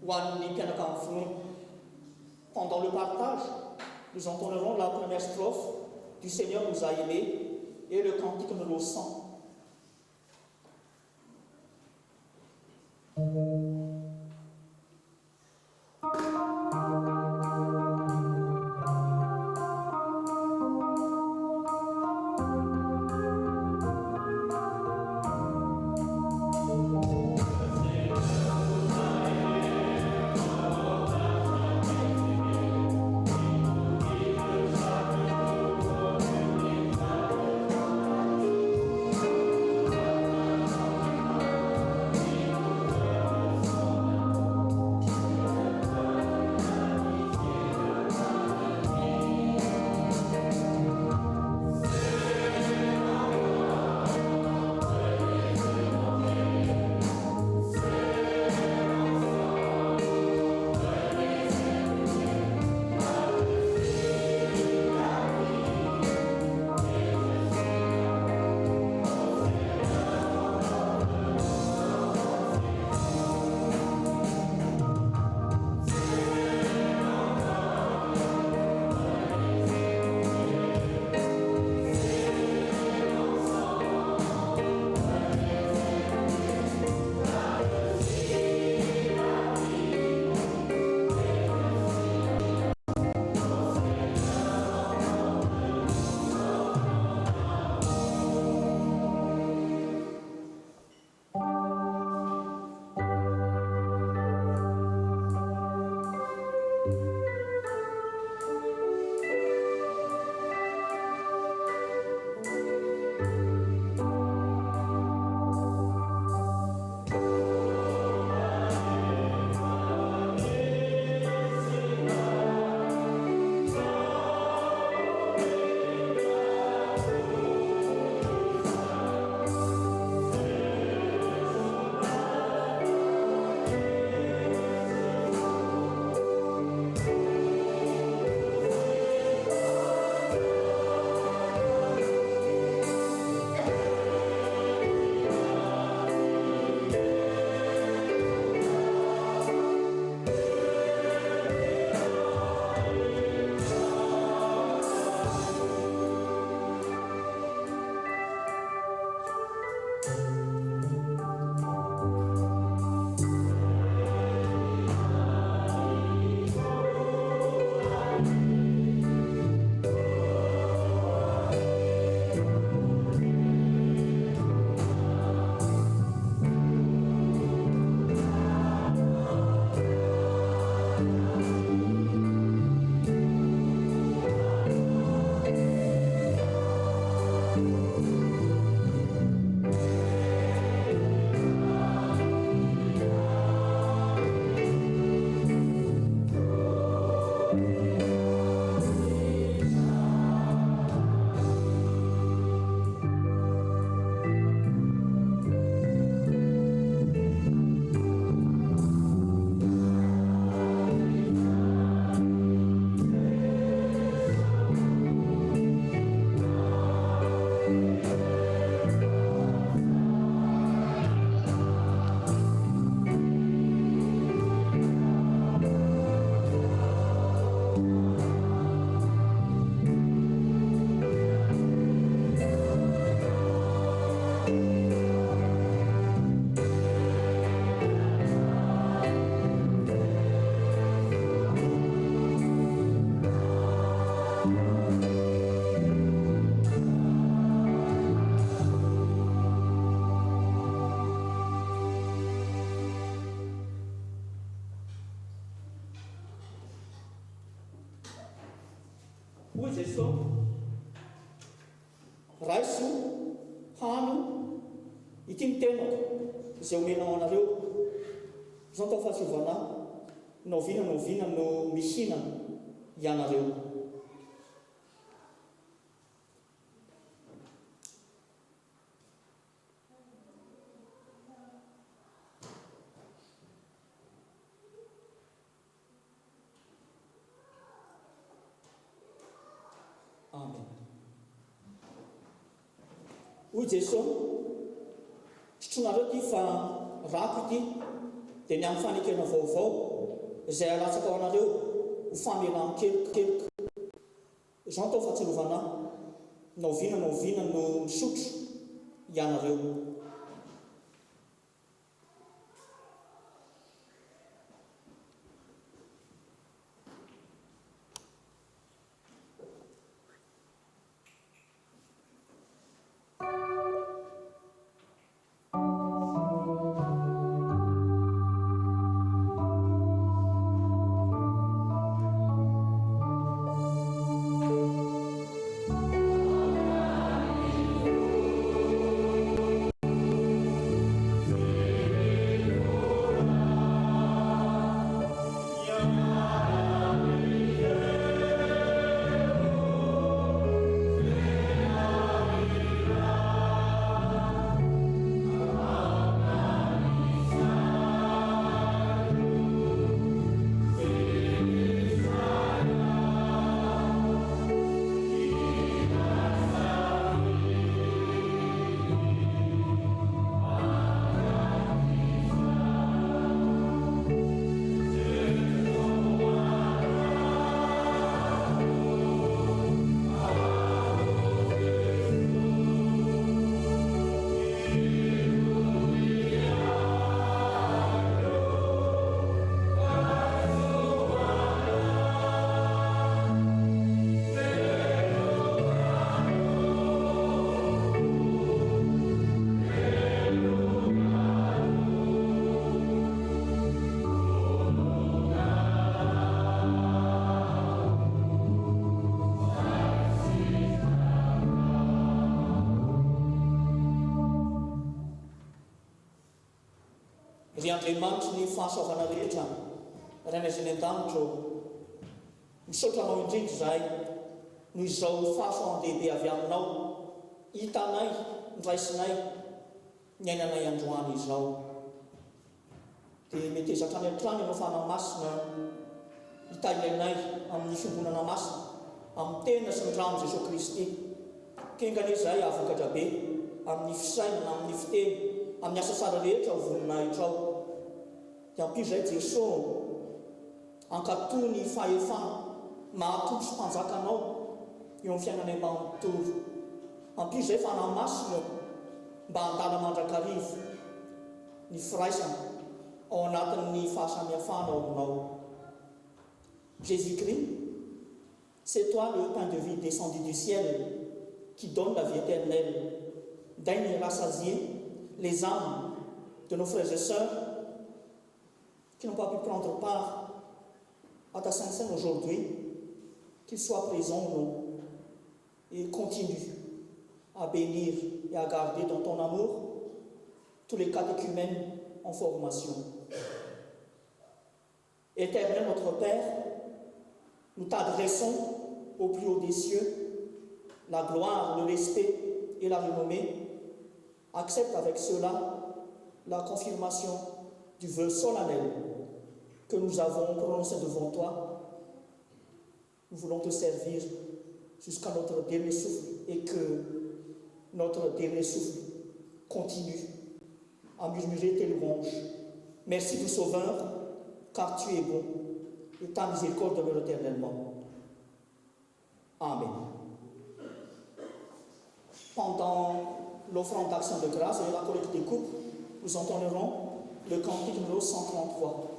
ho an'ny mpianaka amin'ny finoana. Pendant le partage, nous entendrons la première strophe du Seigneur nous a aimés et le cantique numéro 100. Hoy Jesús raiso hano ity ny tenako izay omenao anareo zao tao fahatsiovana naoviana no mihinana ianareo. Amen. Hoy Jesús tritronareo ty fa rako ity dia ny amin'ny fanekena vaovao izay alatsaka ao anareo ho famelana kelikely. Izao tao fahatsilovana naoviana no misotro ianareo. Ry Andriamanitry ny fahasoavana rehetra raina izay ny an-danitro misaotra anao indrindra izahay noho izao fahasoavan-dehibe avy aminao hitanay ndraisinay ny ainanay androany izao dia mety ezatrany an-trany ianao fanamasina hitailainay amin'ny fiangonana masina amin'ny tena sy ny rano Jesosy Kristy kengany izahay avokatra be amin'ny fisainana amin'ny fiteny amin'ny asa sara rehetra ho voninahitra ao dia ampio izay Jesosy ankatoy ny fahefana mahatompo sy mpanjakanao eo amin'ny fiainanay manontolo. Ampio izay fanamasina mba handala mandrakarivo ny firaisana ao anatin'ny fahasamihafana ao aminao. Jésus-Christ, c'est toi le pain de vie descendu du ciel qui donne la vie éternelle. Daigne rassasier les âmes de nos frères et sœurs qui n'ont pas pu prendre part à ta Sainte Seine aujourd'hui, qu'ils soient présents ou non, et continue à bénir et à garder dans ton amour tous les catéchumènes en formation. Éternel notre Père, nous t'adressons au plus haut des cieux la gloire, le respect et la renommée. Accepte avec cela la confirmation du vœu solennel que nous avons prononcé devant toi. Nous voulons te servir jusqu'à notre dernier souffle et que notre dernier souffle continue à murmurer tes louanges. Merci du Sauveur, car tu es bon et ta miséricorde demeure éternellement. Amen. Pendant l'offrande d'action de grâce et la collecte des coupes, nous entendrons le cantique numéro 133.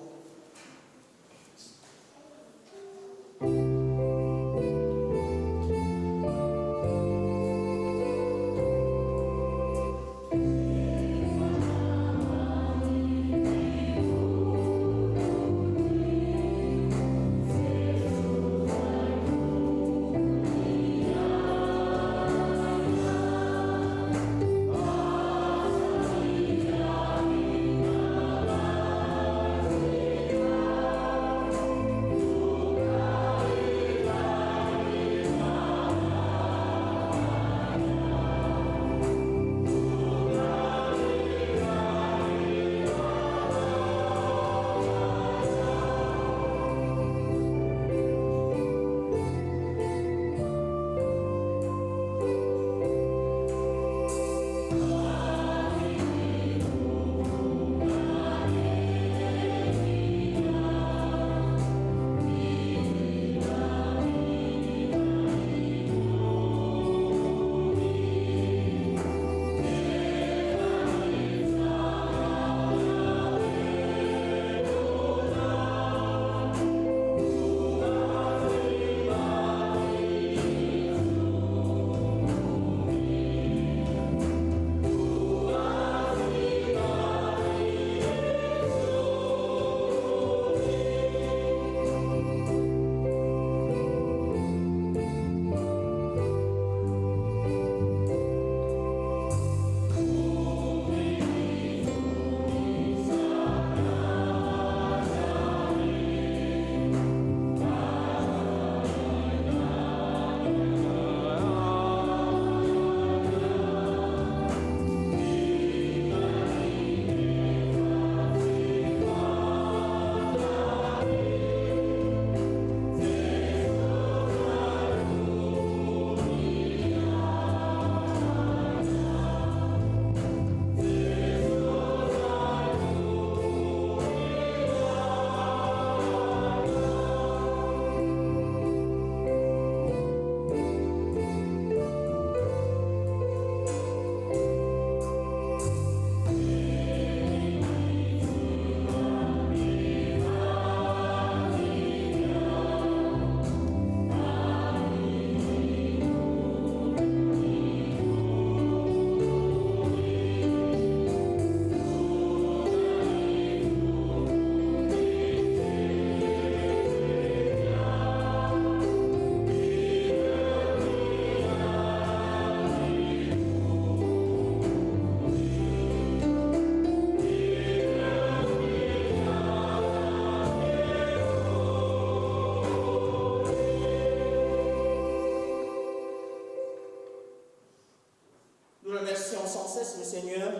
remercions sans cesse le Seigneur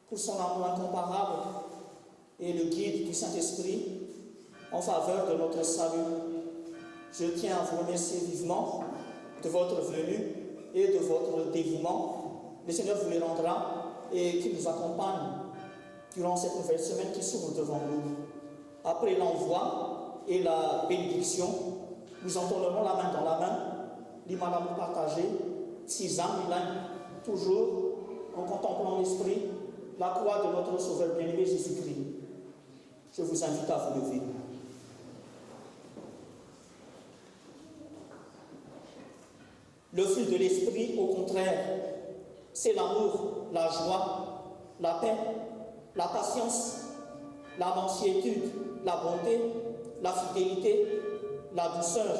pour son amour incomparable et le guide du Saint-Esprit en faveur de notre salut. Je tiens à vous remercier vivement de votre venue et de votre dévouement. Le Seigneur vous les rendra et qu'il nous accompagne durant cette nouvelle semaine qui s'ouvre devant nous. Après l'envoi et la bénédiction, nous entonnerons la main dans la main, l'hymne d'amour partagé, 6 ans, toujours en contemplant l'Esprit, la croix de notre Sauveur bien-aimé Jésus-Christ. Je vous invite à vous lever. Le fruit de l'Esprit, au contraire, c'est l'amour, la joie, la paix, la patience, la mansuétude, la bonté, la fidélité, la douceur,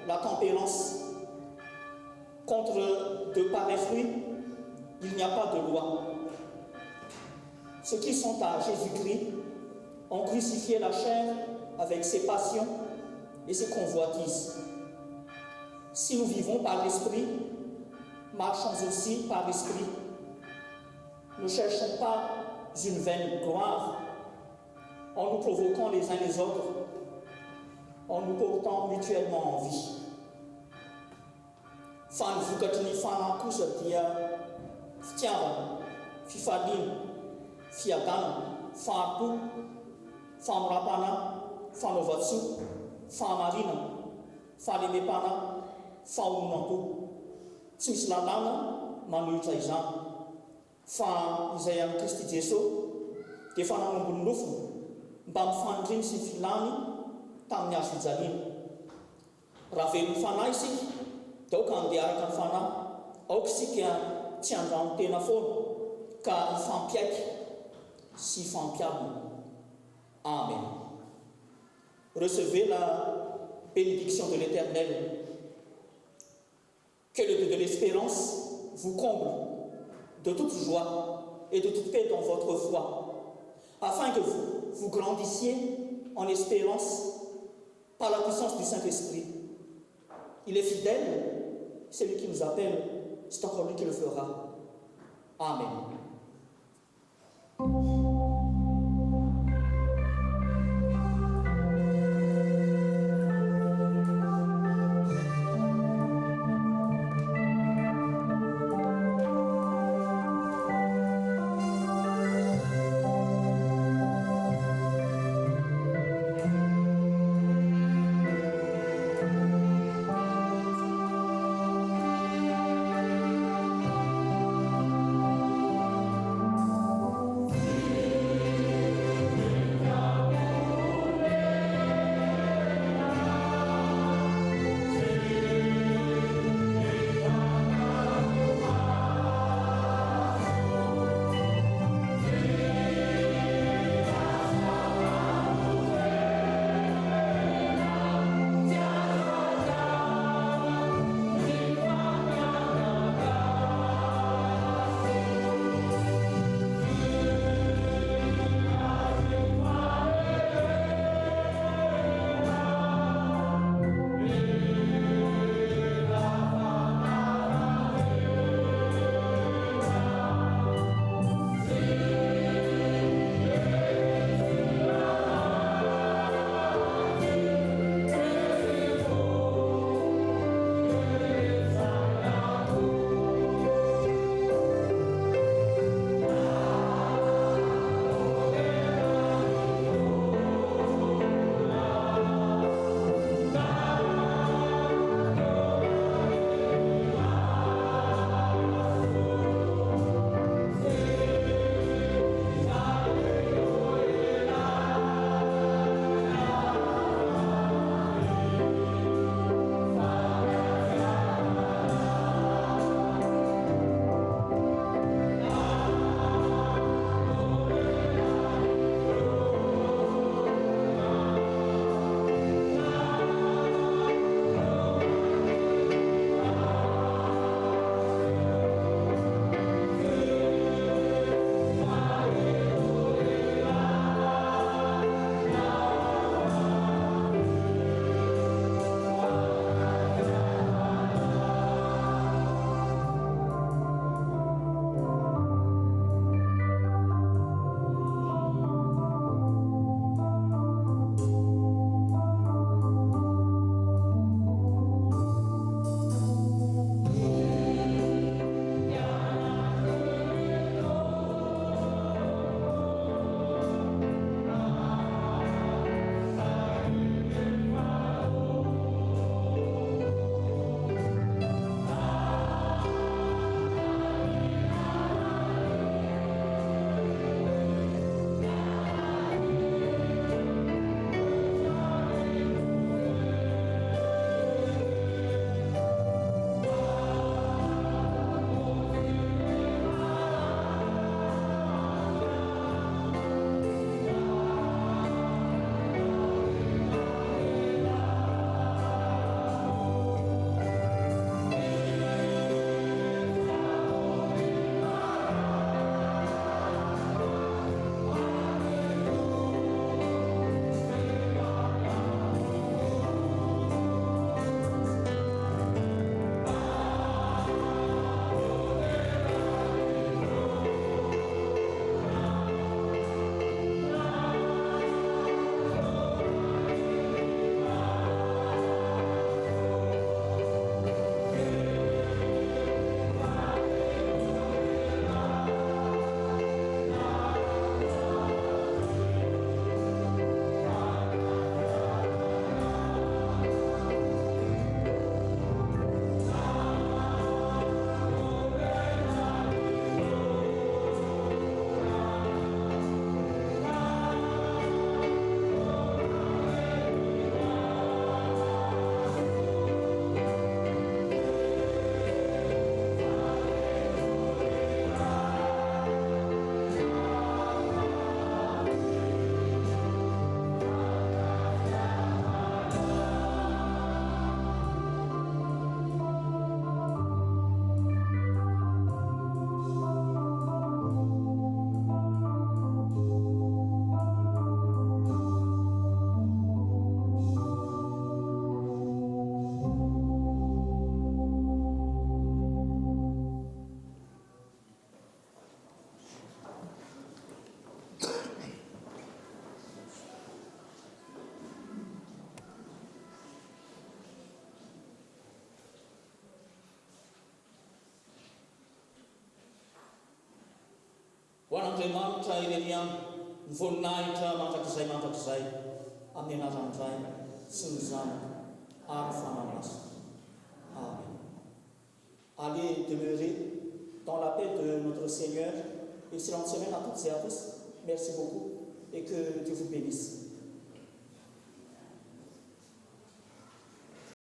la tempérance. Contre de pareils fruits, il n'y a pas de loi. Ceux qui sont à Jésus-Christ ont crucifié la chair avec ses passions et ses convoitises. Si nous vivons par l'Esprit, marchons aussi par l'Esprit. Ne cherchons pas une vaine gloire en nous provoquant les uns les autres, en nous portant mutuellement en vie. Fan vukatini fana kusa dia fitiava, fifadin, fiagana, farpu, famrapana, fanovatsu, famarina, falemepana, faonampo. Tsy misy lalàna manohitra izany. Fa izay amin'ny Kristy Jesosy dia fanaombony nofony mba mifandriny sy filany tamin'ny hazo fijaliana. Raha velon'ny fanahy isika, dia aoka handeha araka ny fanahy, aoka isika tsy andrano tena foana ka hifampiaiky sy hifampiavina. Amen. Recevez la bénédiction de l'Éternel. Que le Dieu de l'espérance vous comble de toute joie et de toute paix dans votre foi, afin que vous grandissiez en espérance par la puissance du Saint-Esprit. Il est fidèle, c'est lui qui nous appelle, c'est encore lui qui le fera. Amen. Andriamanitra ireny ny voninahitra mandrakizay amin'ny anaran'izay sy ny zanaka ary fananasana. Amen. Allez demeurer dans la paix de notre Seigneur. Excellente semaine à toutes et à tous. Merci beaucoup et que Dieu vous bénisse.